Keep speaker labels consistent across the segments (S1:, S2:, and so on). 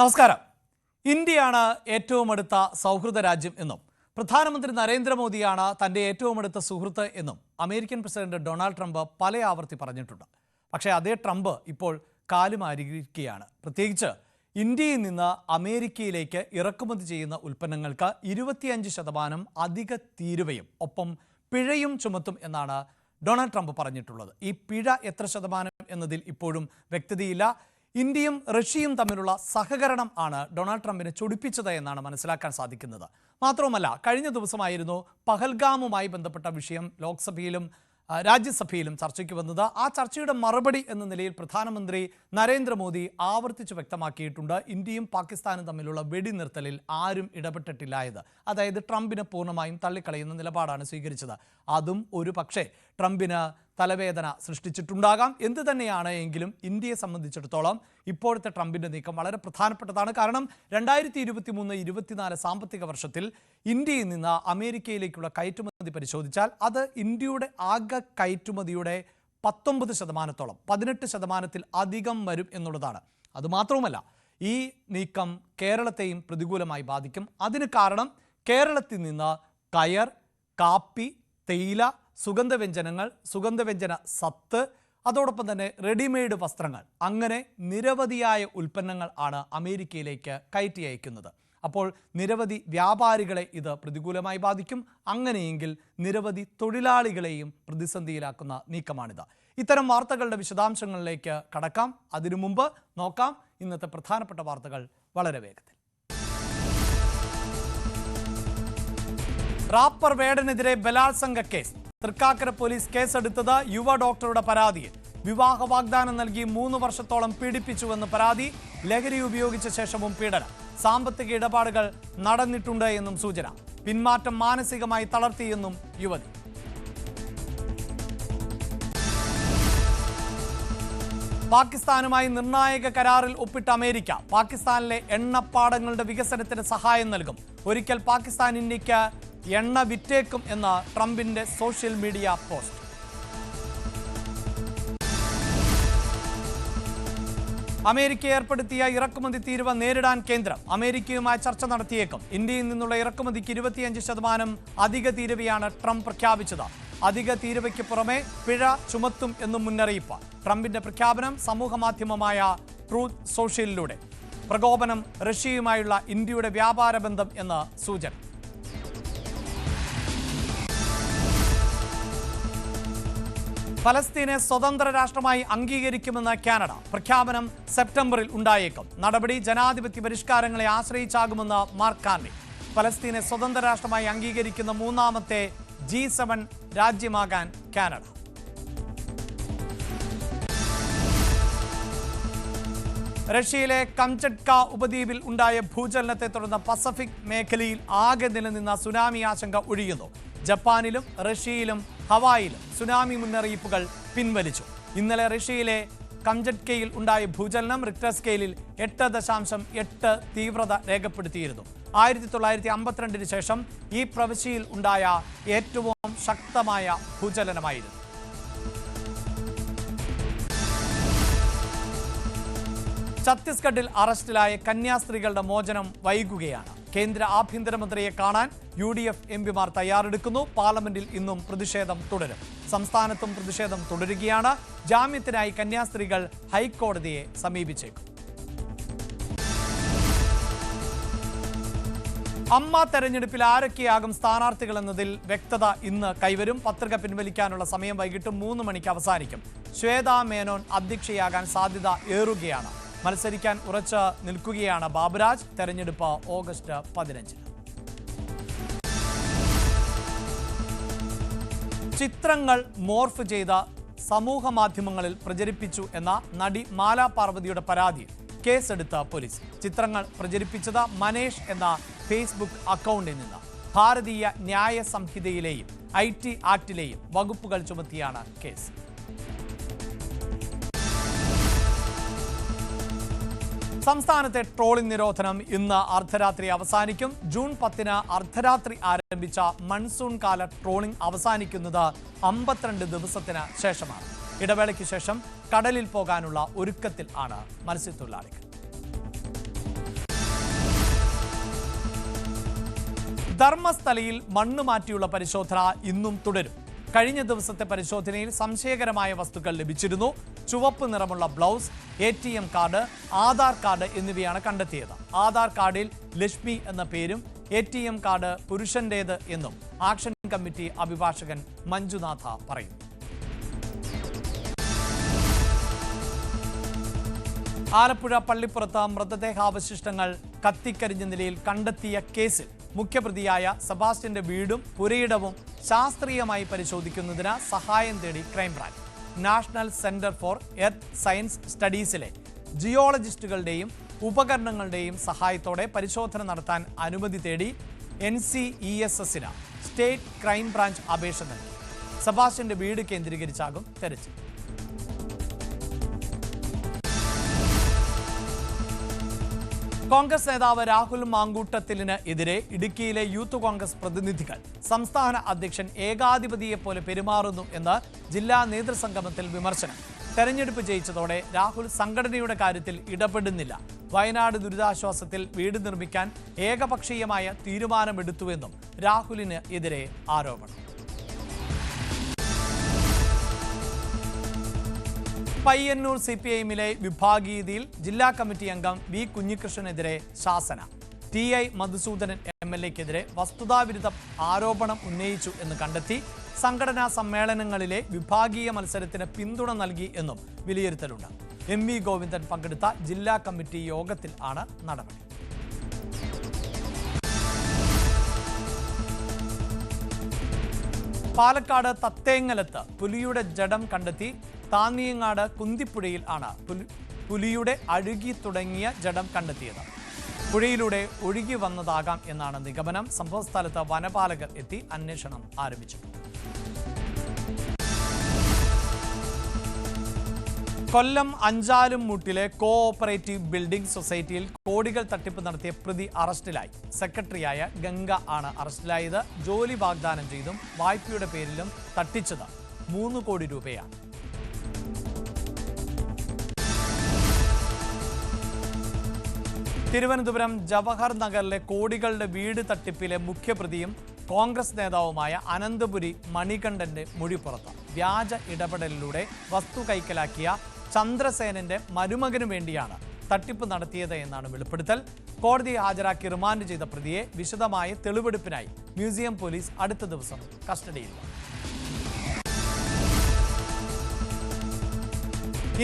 S1: നമസ്കാരം. ഇന്ത്യയാണ് ഏറ്റവും അടുത്ത സൗഹൃദ രാജ്യം എന്നും പ്രധാനമന്ത്രി നരേന്ദ്രമോദിയാണ് തന്റെ ഏറ്റവും അടുത്ത സുഹൃത്ത് എന്നും അമേരിക്കൻ പ്രസിഡന്റ് ഡൊണാൾഡ് ട്രംപ് പല ആവർത്തി പറഞ്ഞിട്ടുണ്ട്. പക്ഷേ അതേ ട്രംപ് ഇപ്പോൾ കാലുമാരിയിരിക്കുകയാണ്. പ്രത്യേകിച്ച് ഇന്ത്യയിൽ നിന്ന് അമേരിക്കയിലേക്ക് ഇറക്കുമതി ചെയ്യുന്ന ഉൽപ്പന്നങ്ങൾക്ക് 25% അധിക തീരുവയും ഒപ്പം പിഴയും ചുമത്തും എന്നാണ് ഡൊണാൾഡ് ട്രംപ് പറഞ്ഞിട്ടുള്ളത്. ഈ പിഴ എത്ര ശതമാനം എന്നതിൽ ഇപ്പോഴും വ്യക്തതയില്ല. ഇന്ത്യയും റഷ്യയും തമ്മിലുള്ള സഹകരണം ആണ് ഡൊണാൾഡ് ട്രംപിനെ ചൊടിപ്പിച്ചത് എന്നാണ് മനസ്സിലാക്കാൻ സാധിക്കുന്നത്. മാത്രവുമല്ല, കഴിഞ്ഞ ദിവസമായിരുന്നു പഹൽഗാമുമായി ബന്ധപ്പെട്ട വിഷയം ലോക്സഭയിലും രാജ്യസഭയിലും ചർച്ചയ്ക്ക് വന്നത്. ആ ചർച്ചയുടെ മറുപടി എന്ന നിലയിൽ പ്രധാനമന്ത്രി നരേന്ദ്രമോദി ആവർത്തിച്ച് വ്യക്തമാക്കിയിട്ടുണ്ട്, ഇന്ത്യയും പാകിസ്ഥാനും തമ്മിലുള്ള വെടിനിർത്തലിൽ ആരും ഇടപെട്ടിട്ടില്ല എന്ന്. അതായത് ട്രംപിനെ പൂർണ്ണമായും തള്ളിക്കളയുന്ന നിലപാടാണ് സ്വീകരിച്ചത്. അതും ഒരു പക്ഷേ ട്രംപിന് തലവേദന സൃഷ്ടിച്ചിട്ടുണ്ടാകാം. എന്ത് തന്നെയാണ് എങ്കിലും ഇന്ത്യയെ സംബന്ധിച്ചിടത്തോളം ഇപ്പോഴത്തെ ട്രംപിൻ്റെ നീക്കം വളരെ പ്രധാനപ്പെട്ടതാണ്. കാരണം 2023-24 സാമ്പത്തിക വർഷത്തിൽ ഇന്ത്യയിൽ നിന്ന് അമേരിക്കയിലേക്കുള്ള കയറ്റുമതി പരിശോധിച്ചാൽ അത് ഇന്ത്യയുടെ ആകെ കയറ്റുമതിയുടെ 19%, 18% അധികം വരും എന്നുള്ളതാണ്. അതുമാത്രവുമല്ല, ഈ നീക്കം കേരളത്തെയും പ്രതികൂലമായി ബാധിക്കും. അതിന് കാരണം കേരളത്തിൽ നിന്ന് കയർ, കാപ്പി, തേയില, സുഗന്ധവ്യഞ്ജനങ്ങൾ, സുഗന്ധവ്യഞ്ജന സത്ത്, അതോടൊപ്പം തന്നെ റെഡിമെയ്ഡ് വസ്ത്രങ്ങൾ, അങ്ങനെ നിരവധിയായ ഉൽപ്പന്നങ്ങൾ ആണ് അമേരിക്കയിലേക്ക് കയറ്റി അയക്കുന്നത്. അപ്പോൾ നിരവധി വ്യാപാരികളെ ഇത് പ്രതികൂലമായി ബാധിക്കും. അങ്ങനെയെങ്കിൽ നിരവധി തൊഴിലാളികളെയും പ്രതിസന്ധിയിലാക്കുന്ന നീക്കമാണിത്. ഇത്തരം വാർത്തകളുടെ വിശദാംശങ്ങളിലേക്ക് കടക്കാം. അതിനു മുമ്പ് നോക്കാം ഇന്നത്തെ പ്രധാനപ്പെട്ട വാർത്തകൾ വളരെ വേഗത്തിൽ. റാപ്പർ വേടനെതിരെ ബലാത്സംഗ കേസ്. തൃക്കാക്കര പോലീസ് കേസെടുത്തത് യുവ ഡോക്ടറുടെ പരാതിയിൽ. വിവാഹ വാഗ്ദാനം നൽകി 3 വർഷത്തോളം പീഡിപ്പിച്ചുവെന്ന് പരാതി. ലഹരി ഉപയോഗിച്ച ശേഷവും പീഡനം. സാമ്പത്തിക ഇടപാടുകൾ നടന്നിട്ടുണ്ട് എന്നും സൂചന. പിന്മാറ്റം മാനസികമായി തളർത്തിയെന്നും യുവതി. പാകിസ്ഥാനുമായി നിർണായക കരാറിൽ ഒപ്പിട്ട അമേരിക്ക പാകിസ്ഥാനിലെ എണ്ണപ്പാടങ്ങളുടെ വികസനത്തിന് സഹായം നൽകും. ഒരിക്കൽ പാകിസ്ഥാൻ ഇന്ത്യക്ക് എണ്ണ വിറ്റേക്കും എന്ന ട്രംപിന്റെ സോഷ്യൽ മീഡിയ പോസ്റ്റ്. അമേരിക്ക ഏർപ്പെടുത്തിയ ഇറക്കുമതി തീരുവ നേരിടാൻ കേന്ദ്രം അമേരിക്കയുമായി ചർച്ച നടത്തിയേക്കും. ഇന്ത്യയിൽ നിന്നുള്ള ഇറക്കുമതിക്ക് 25% അധിക തീരുവയാണ് ട്രംപ് പ്രഖ്യാപിച്ചത്. അധിക തീരുവയ്ക്ക് പുറമെ പിഴ ചുമത്തും എന്നും മുന്നറിയിപ്പ്. ട്രംപിന്റെ പ്രഖ്യാപനം സമൂഹ മാധ്യമമായ ട്രൂത്ത് സോഷ്യലിലൂടെ. പ്രകോപനം റഷ്യയുമായുള്ള ഇന്ത്യയുടെ വ്യാപാര ബന്ധം എന്ന സൂചന. ഫലസ്തീനെ സ്വതന്ത്ര രാഷ്ട്രമായി അംഗീകരിക്കുമെന്ന് കാനഡ. പ്രഖ്യാപനം സെപ്റ്റംബറിൽ ഉണ്ടായേക്കും. നടപടി ജനാധിപത്യ പരിഷ്കാരങ്ങളെ ആശ്രയിച്ചാകുമെന്ന് മാർക്ക് കാർണി. ഫലസ്തീനെ സ്വതന്ത്ര രാഷ്ട്രമായി അംഗീകരിക്കുന്ന 3ാമത്തെ G7 രാജ്യമാകാൻ കാനഡ. റഷ്യയിലെ കംചട്ക ഉപദ്വീപിൽ ഉണ്ടായ ഭൂചലനത്തെ തുടർന്ന് പസഫിക് മേഖലയിൽ ആകെ നിലനിന്ന സുനാമി ആശങ്ക ഒഴിയുന്നു. ജപ്പാനിലും റഷ്യയിലും ഹവായിലും സുനാമി മുന്നറിയിപ്പുകൾ പിൻവലിച്ചു. ഇന്നലെ റഷ്യയിലെ കംചട്കയിൽ ഉണ്ടായ ഭൂചലനം റിക്ടർ സ്കെയിലിൽ 8.8 തീവ്രത രേഖപ്പെടുത്തിയിരുന്നു. 1952 ശേഷം ഈ പ്രവിശ്യയിൽ ഉണ്ടായ ഏറ്റവും ശക്തമായ ഭൂചലനമായിരുന്നു. ഛത്തീസ്ഗഡിൽ അറസ്റ്റിലായ കന്യാസ്ത്രീകളുടെ മോചനം വൈകുകയാണ്. കേന്ദ്ര ആഭ്യന്തരമന്ത്രിയെ കാണാൻ UDF എംപിമാർ തയ്യാറെടുക്കുന്നു. പാർലമെന്റിൽ ഇന്നും പ്രതിഷേധം തുടരും. സംസ്ഥാനത്തും പ്രതിഷേധം തുടരുകയാണ്. ജാമ്യത്തിനായി കന്യാസ്ത്രീകൾ ഹൈക്കോടതിയെ സമീപിച്ചേക്കും. അമ്മ തെരഞ്ഞെടുപ്പിൽ ആരൊക്കെയാകും സ്ഥാനാർത്ഥികൾ എന്നതിൽ വ്യക്തത ഇന്ന് കൈവരും. പത്രിക പിൻവലിക്കാനുള്ള സമയം വൈകിട്ട് 3 മണിക്ക് അവസാനിക്കും. ശ്വേതാ മേനോൻ അധ്യക്ഷയാകാൻ സാധ്യത ഏറുകയാണ്. മത്സരിക്കാൻ ഉറച്ചു നിൽക്കുകയാണ് ബാബുരാജ്. തെരഞ്ഞെടുപ്പ് ഓഗസ്റ്റ് 15. ചിത്രങ്ങൾ മോർഫ് ചെയ്ത സമൂഹ മാധ്യമങ്ങളിൽ പ്രചരിപ്പിച്ചു എന്ന നടി മാല പാർവതിയുടെ പരാതിയിൽ കേസെടുത്ത പോലീസ്. ചിത്രങ്ങൾ പ്രചരിപ്പിച്ചത് മനേഷ് എന്ന ഫേസ്ബുക്ക് അക്കൗണ്ടിൽ നിന്ന്. ഭാരതീയ ന്യായ സംഹിതയിലെയും IT ആക്ടിലെയും വകുപ്പുകൾ ചുമത്തിയാണ് കേസ്. സംസ്ഥാനത്തെ ട്രോളിംഗ് നിരോധനം ഇന്ന് അർദ്ധരാത്രി അവസാനിക്കും. ജൂൺ 10 അർദ്ധരാത്രി ആരംഭിച്ച മൺസൂൺ കാല ട്രോളിംഗ് അവസാനിക്കുന്നത് 52 ദിവസത്തിന് ശേഷമാണ്. ഇടവേളയ്ക്ക് ശേഷം കടലിൽ പോകാനുള്ള ഒരുക്കത്തിൽ ആണ് മത്സ്യത്തൊഴിലാളികൾ. ധർമ്മസ്ഥലയിൽ മണ്ണ് മാറ്റിയുള്ള പരിശോധന ഇന്നും തുടരും. കഴിഞ്ഞ ദിവസത്തെ പരിശോധനയിൽ സംശയകരമായ വസ്തുക്കൾ ലഭിച്ചിരുന്നു. ചുവപ്പ് നിറമുള്ള blouse, ATM card, Aadhaar card എന്നിവയാണ് കണ്ടെത്തിയത്. ആധാർ കാർഡിൽ ലക്ഷ്മി എന്ന പേരും ATM കാർഡ് പുരുഷന്റേത് എന്നും ആക്ഷൻ കമ്മിറ്റി അഭിഭാഷകൻ മഞ്ജുനാഥ പറയും. ആലപ്പുഴ പള്ളിപ്പുറത്ത് മൃതദേഹാവശിഷ്ടങ്ങൾ കത്തിക്കരിഞ്ഞ നിലയിൽ കണ്ടെത്തിയ കേസിൽ മുഖ്യപ്രതിയായ സെബാസ്റ്റ്യന്റെ വീടും പുരയിടവും ശാസ്ത്രീയമായി പരിശോധിക്കുന്നതിന് സഹായം തേടി crime branch. National centre for earth science സ്റ്റഡീസിലെ ജിയോളജിസ്റ്റുകളുടെയും ഉപകരണങ്ങളുടെയും സഹായത്തോടെ പരിശോധന നടത്താൻ അനുമതി തേടി NCESSന് സ്റ്റേറ്റ് ക്രൈംബ്രാഞ്ച് അപേക്ഷ നൽകി. സെബാസ്റ്റ്യന്റെ വീട് കേന്ദ്രീകരിച്ചാകും തെരച്ചിൽ. കോൺഗ്രസ് നേതാവ് രാഹുൽ മാങ്കൂട്ടത്തിലിന് എതിരെ ഇടുക്കിയിലെ യൂത്ത് കോൺഗ്രസ് പ്രതിനിധികൾ സംസ്ഥാന അധ്യക്ഷൻ ഏകാധിപതിയെപ്പോലെ പെരുമാറുന്നു എന്ന് ജില്ലാ നേതൃസംഗമത്തിൽ വിമർശനം. തെരഞ്ഞെടുപ്പ് ജയിച്ചതോടെ രാഹുൽ സംഘടനയുടെ കാര്യത്തിൽ ഇടപെടുന്നില്ല. വയനാട് ദുരിതാശ്വാസത്തിൽ വീട് നിർമ്മിക്കാൻ ഏകപക്ഷീയമായ തീരുമാനമെടുത്തുവെന്നും രാഹുലിന് എതിരെ ആരോപണം. പയ്യന്നൂർ CPIMലെ വിഭാഗീയതയിൽ ജില്ലാ കമ്മിറ്റി അംഗം V. കുഞ്ഞികൃഷ്ണനെതിരെ ശാസന. TI മധുസൂദനൻ MLAക്കെതിരെ വസ്തുതാവിരുദ്ധ ആരോപണം ഉന്നയിച്ചു എന്ന് കണ്ടെത്തി. സംഘടനാ സമ്മേളനങ്ങളിലെ വിഭാഗീയ മത്സരത്തിന് പിന്തുണ നൽകി എന്നും വിലയിരുത്തലുണ്ട്. MV ഗോവിന്ദൻ പങ്കെടുത്ത ജില്ലാ കമ്മിറ്റി യോഗത്തിൽ ആണ് നടപടി. പാലക്കാട് തത്തേങ്ങലത്ത് പുലിയുടെ ജഡം കണ്ടെത്തി. താന്നിയങ്ങാട് കുന്തിപ്പുഴയിൽ ആണ് പുലിയുടെ അഴുകി തുടങ്ങിയ ജഡം കണ്ടെത്തിയത്. പുഴയിലൂടെ ഒഴുകി വന്നതാകാം എന്നാണ് നിഗമനം. സംഭവസ്ഥലത്ത് വനപാലകർ എത്തി അന്വേഷണം ആരംഭിച്ചു. കൊല്ലം അഞ്ചാലും മൂട്ടിലെ കോഓപ്പറേറ്റീവ് ബിൽഡിംഗ് സൊസൈറ്റിയിൽ കോടികൾ തട്ടിപ്പ് നടത്തിയ പ്രതി അറസ്റ്റിലായി. സെക്രട്ടറിയായ ഗംഗ ആണ് അറസ്റ്റിലായത്. ജോലി വാഗ്ദാനം ചെയ്തും വായ്പയുടെ പേരിലും തട്ടിച്ചത് 3 കോടി രൂപയാണ്. തിരുവനന്തപുരം ജവഹർ നഗറിലെ കോടികളുടെ വീട് തട്ടിപ്പിലെ മുഖ്യപ്രതിയും കോൺഗ്രസ് നേതാവുമായ അനന്തപുരി മണികണ്ഠന്റെ മൊഴി പുറത്ത്. വ്യാജ ഇടപെടലിലൂടെ വസ്തു കൈക്കലാക്കിയ ചന്ദ്രസേനന്റെ മരുമകനു വേണ്ടിയാണ് തട്ടിപ്പ് നടത്തിയത് എന്നാണ് വെളിപ്പെടുത്തൽ. കോടതിയെ ഹാജരാക്കി റിമാൻഡ് ചെയ്ത പ്രതിയെ വിശദമായ തെളിവെടുപ്പിനായി മ്യൂസിയം പോലീസ് അടുത്ത ദിവസം കസ്റ്റഡിയിൽ.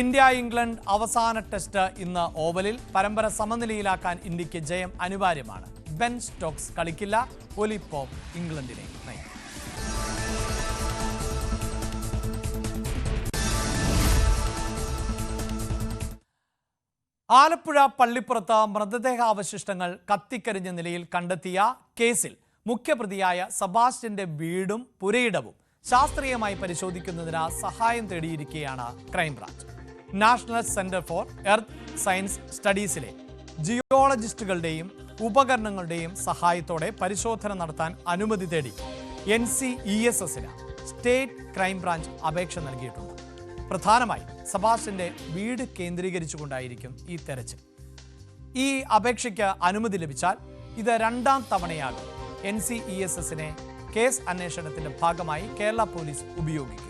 S1: ഇന്ത്യ ഇംഗ്ലണ്ട് അവസാന ടെസ്റ്റ് ഇന്ന് ഓവലിൽ. പരമ്പര സമനിലയിലാക്കാൻ ഇന്ത്യക്ക് ജയം അനിവാര്യമാണ്. ബെൻ സ്റ്റോക്സ് കളിക്കില്ല. ഒലി പോപ്പ് ഇംഗ്ലണ്ടിനെ നയിക്കും. ആലപ്പുഴ പള്ളിപ്പുറത്ത് മൃതദേഹാവശിഷ്ടങ്ങൾ കത്തിക്കരിഞ്ഞ നിലയിൽ കണ്ടെത്തിയ കേസിൽ മുഖ്യപ്രതിയായ സെബാസ്റ്റ്യന്റെ വീടും പുരയിടവും ശാസ്ത്രീയമായി പരിശോധിക്കുന്നതിന് സഹായം തേടിയിരിക്കുകയാണ് crime branch. National centre for earth science സ്റ്റഡീസിലെ ജിയോളജിസ്റ്റുകളുടെയും ഉപകരണങ്ങളുടെയും സഹായത്തോടെ പരിശോധന നടത്താൻ അനുമതി തേടി NCESSന് സ്റ്റേറ്റ് ക്രൈംബ്രാഞ്ച് അപേക്ഷ നൽകിയിട്ടുണ്ട്. പ്രധാനമായും സെബാസ്റ്റ്യന്റെ വീട് കേന്ദ്രീകരിച്ചുകൊണ്ടായിരിക്കും ഈ തെരച്ചിൽ. ഈ അപേക്ഷയ്ക്ക് അനുമതി ലഭിച്ചാൽ ഇത് 2ാം തവണയാകും NCESSനെ കേസ് അന്വേഷണത്തിന്റെ ഭാഗമായി കേരള പോലീസ് ഉപയോഗിക്കുക.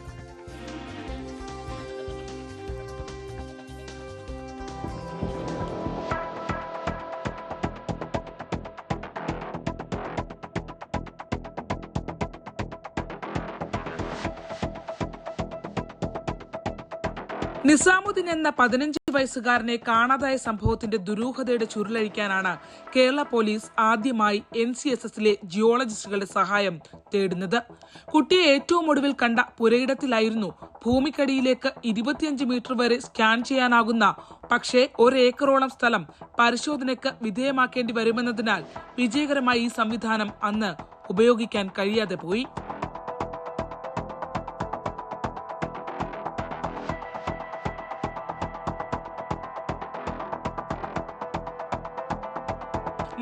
S2: നിസാമുദ്ദീൻ എന്ന 15 വയസ്സുകാരനെ കാണാതായ സംഭവത്തിന്റെ ദുരൂഹതയുടെ ചുരുളഴിക്കാനാണ് കേരള പോലീസ് ആദ്യമായി NCSSലെ ജിയോളജിസ്റ്റുകളുടെ സഹായം തേടുന്നത്. കുട്ടിയെ ഏറ്റവും ഒടുവിൽ കണ്ട പുരയിടത്തിലായിരുന്നു ഭൂമിക്കടിയിലേക്ക് 25 മീറ്റർ വരെ സ്കാൻ ചെയ്യാനാകുന്ന പക്ഷേ 1 ഏക്കറോളം സ്ഥലം പരിശോധനയ്ക്ക് വിധേയമാക്കേണ്ടി വരുമെന്നതിനാൽ വിജയകരമായി ഈ സംവിധാനം അന്ന് ഉപയോഗിക്കാൻ കഴിയാതെ പോയി.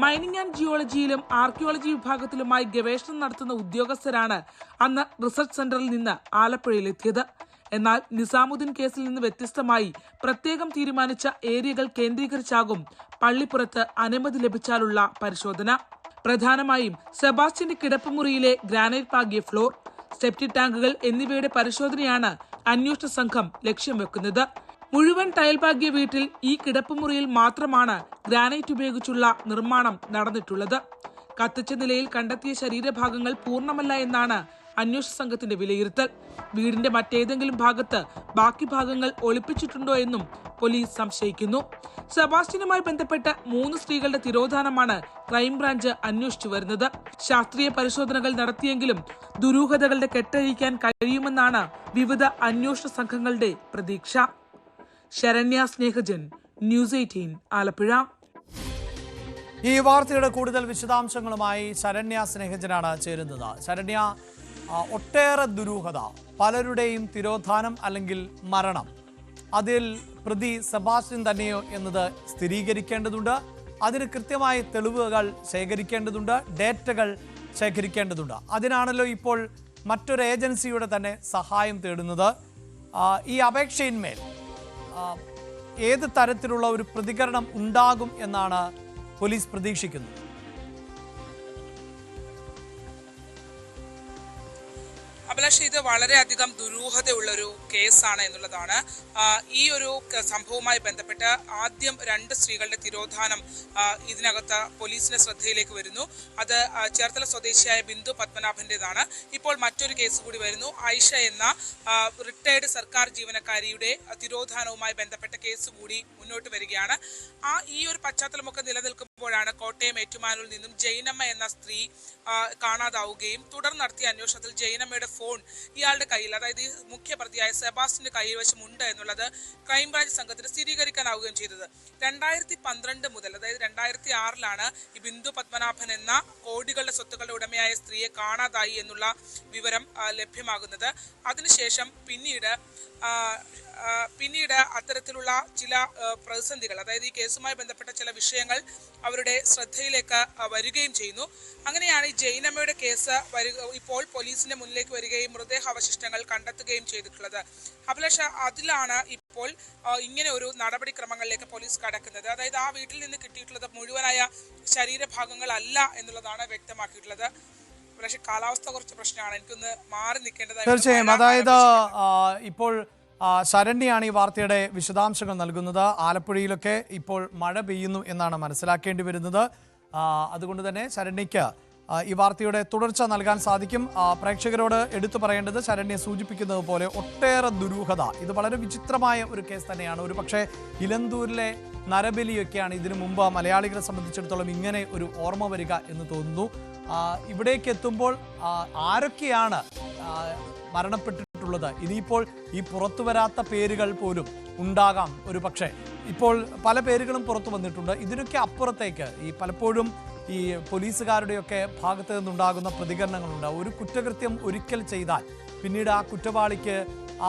S2: മൈനിങ് ആൻഡ് ജിയോളജിയിലും ആർക്കിയോളജി വിഭാഗത്തിലുമായി ഗവേഷണം നടത്തുന്ന ഉദ്യോഗസ്ഥരാണ് അന്ന് റിസർച്ച് സെന്ററിൽ നിന്ന് ആലപ്പുഴയിലെത്തിയത്. എന്നാൽ നിസാമുദ്ദീൻ കേസിൽ നിന്ന് വ്യത്യസ്തമായി പ്രത്യേകം തീരുമാനിച്ച ഏരിയകൾ കേന്ദ്രീകരിച്ചാകും പള്ളിപ്പുറത്ത് അനുമതി ലഭിച്ചാലുള്ള പരിശോധന. പ്രധാനമായും സെബാസ്റ്റ്യന്റെ കിടപ്പുമുറിയിലെ ഗ്രാനൈറ്റ് പാകിയ ഫ്ലോർ, സെപ്റ്റിക് ടാങ്കുകൾ എന്നിവയുടെ പരിശോധനയാണ് അന്വേഷണ സംഘം ലക്ഷ്യം വെക്കുന്നത്. മുഴുവൻ ടൈൽ പാകിയ വീട്ടിൽ ഈ കിടപ്പുമുറിയിൽ മാത്രമാണ് ഗ്രാനൈറ്റ് ഉപയോഗിച്ചുള്ള നിർമ്മാണം നടന്നിട്ടുള്ളത്. കത്തിച്ച നിലയിൽ കണ്ടെത്തിയ ശരീരഭാഗങ്ങൾ പൂർണ്ണമല്ല എന്നാണ് അന്വേഷണ സംഘത്തിന്റെ വിലയിരുത്തൽ. വീടിന്റെ മറ്റേതെങ്കിലും ഭാഗത്ത് ബാക്കി ഭാഗങ്ങൾ ഒളിപ്പിച്ചിട്ടുണ്ടോ എന്നും പോലീസ് സംശയിക്കുന്നു. സെബാസ്റ്റ്യനുമായി ബന്ധപ്പെട്ട 3 സ്ത്രീകളുടെ തിരോധാനമാണ് ക്രൈംബ്രാഞ്ച് അന്വേഷിച്ചു വരുന്നത്. ശാസ്ത്രീയ പരിശോധനകൾ നടത്തിയെങ്കിലും ദുരൂഹതകളുടെ കെട്ടഴിക്കാൻ കഴിയുമെന്നാണ് വിവിധ അന്വേഷണ സംഘങ്ങളുടെ പ്രതീക്ഷ. ശരണ്യ സ്നേഹജൻ, ന്യൂസ് 18 ആലപ്പുഴ.
S1: ഈ വാർത്തയുടെ കൂടുതൽ വിശദാംശങ്ങളുമായി ശരണ്യ സ്നേഹജനാണ് ചേരുന്നത്. ശരണ്യ, ഒട്ടേറെ ദുരൂഹത, പലരുടെയും തിരോധാനം അല്ലെങ്കിൽ മരണം, അതിൽ പ്രതി സെബാസ്റ്റ്യൻ തന്നെയോ എന്നത് സ്ഥിരീകരിക്കേണ്ടതുണ്ട്. അതിന് കൃത്യമായ തെളിവുകൾ ശേഖരിക്കേണ്ടതുണ്ട്, ഡേറ്റകൾ ശേഖരിക്കേണ്ടതുണ്ട്. അതിനാണല്ലോ ഇപ്പോൾ മറ്റൊരു ഏജൻസിയുടെ തന്നെ സഹായം തേടുന്നത്. ഈ അപേക്ഷയിന്മേൽ ഏത് തരത്തിലുള്ള ഒരു പ്രതികരണം ഉണ്ടാകും എന്നാണ് പോലീസ് പ്രതീക്ഷിക്കുന്നത്?
S2: അഭിലാഷ്, ഇത് വളരെയധികം ദുരൂഹതയുള്ളൊരു കേസാണ് എന്നുള്ളതാണ്. ഈ ഒരു സംഭവവുമായി ബന്ധപ്പെട്ട് ആദ്യം 2 സ്ത്രീകളുടെ തിരോധാനം ഇതിനകത്ത് പോലീസിന്റെ ശ്രദ്ധയിലേക്ക് വരുന്നു. അത് ചേർത്തല സ്വദേശിയായ ബിന്ദു പത്മനാഭന്റേതാണ്. ഇപ്പോൾ മറ്റൊരു കേസ് കൂടി വരുന്നു. ആയിഷ എന്ന റിട്ടയർഡ് സർക്കാർ ജീവനക്കാരിയുടെ തിരോധാനവുമായി ബന്ധപ്പെട്ട കേസ് കൂടി മുന്നോട്ട് വരികയാണ്. ഈ ഒരു പശ്ചാത്തലമൊക്കെ നിലനിൽക്കുമ്പോഴാണ് കോട്ടയം ഏറ്റുമാനൂരിൽ നിന്നും ജൈനമ്മ എന്ന സ്ത്രീ കാണാതാവുകയും തുടർന്ന് നടത്തിയ അന്വേഷണത്തിൽ ജൈനമ്മയുടെ ഫോൺ ഇയാളുടെ കയ്യിൽ, അതായത് ഈ മുഖ്യപ്രതിയായ സെബാസ്റ്റ്യന്റെ കൈവശമുണ്ട് എന്നുള്ളത് ക്രൈംബ്രാഞ്ച് സംഘത്തിന് സ്ഥിരീകരിക്കാനാവുകയും ചെയ്തത്. 2012 മുതൽ, അതായത് 2006 ഈ ബിന്ദു പത്മനാഭൻ എന്ന കോടികളുടെ സ്വത്തുക്കളുടെ ഉടമയായ സ്ത്രീയെ കാണാതായി എന്നുള്ള വിവരം ലഭ്യമാകുന്നത്. അതിനുശേഷം പിന്നീട് അത്തരത്തിലുള്ള ചില പ്രതിസന്ധികൾ, അതായത് ഈ കേസുമായി ബന്ധപ്പെട്ട ചില വിഷയങ്ങൾ അവരുടെ ശ്രദ്ധയിലേക്ക് വരികയും ചെയ്യുന്നു. അങ്ങനെയാണ് ഈ ജൈനമ്മയുടെ കേസ് ഇപ്പോൾ പോലീസിന്റെ മുന്നിലേക്ക് വരികയും മൃതദേഹാവശിഷ്ടങ്ങൾ കണ്ടെത്തുകയും ചെയ്തിട്ടുള്ളത്. അഭിലാഷ്, അതിലാണ് ഇപ്പോൾ ഇങ്ങനെ ഒരു നടപടിക്രമങ്ങളിലേക്ക് പോലീസ് കടക്കുന്നത്. അതായത് ആ വീട്ടിൽ നിന്ന് കിട്ടിയിട്ടുള്ളത് മുഴുവനായ ശരീരഭാഗങ്ങളല്ല എന്നുള്ളതാണ് വ്യക്തമാക്കിയിട്ടുള്ളത്. പക്ഷേ കാലാവസ്ഥ കുറച്ച് പ്രശ്നമാണ്, എനിക്കൊന്ന് മാറി നിൽക്കേണ്ടതായി.
S1: തീർച്ചയായും, അതായത് ഇപ്പോൾ ശരണ്യാണ് ഈ വാർത്തയുടെ വിശദാംശങ്ങൾ നൽകുന്നത്. ആലപ്പുഴയിലൊക്കെ ഇപ്പോൾ മഴ പെയ്യുന്നു എന്നാണ് മനസ്സിലാക്കേണ്ടി വരുന്നത്. അതുകൊണ്ട് തന്നെ ശരണ്യയ്ക്ക് ഈ വാർത്തയുടെ തുടർച്ച നൽകാൻ സാധിക്കും. പ്രേക്ഷകരോട് എടുത്തു പറയേണ്ടത്, ശരണ്യ സൂചിപ്പിക്കുന്നത് പോലെ ഒട്ടേറെ ദുരൂഹത, ഇത് വളരെ വിചിത്രമായ ഒരു കേസ് തന്നെയാണ്. ഒരു പക്ഷേ ഇലന്തൂരിലെ നരബലിയൊക്കെയാണ് ഇതിനു മുമ്പ് മലയാളികളെ സംബന്ധിച്ചിടത്തോളം ഇങ്ങനെ ഒരു ഓർമ്മ വരിക എന്ന് തോന്നുന്നു. ഇവിടേക്ക് എത്തുമ്പോൾ ആരൊക്കെയാണ് മരണപ്പെട്ടിട്ടുള്ളത്, ഇനിയിപ്പോൾ ഈ പുറത്തു വരാത്ത പേരുകൾ പോലും ഉണ്ടാകാം. ഒരു പക്ഷേ ഇപ്പോൾ പല പേരുകളും പുറത്തു വന്നിട്ടുണ്ട്. ഇതിനൊക്കെ അപ്പുറത്തേക്ക് ഈ പലപ്പോഴും ഈ പോലീസുകാരുടെയൊക്കെ ഭാഗത്ത് നിന്നുണ്ടാകുന്ന പ്രതികരണങ്ങളുണ്ട്. ഒരു കുറ്റകൃത്യം ഒരിക്കൽ ചെയ്താൽ പിന്നീട് ആ കുറ്റവാളിക്ക്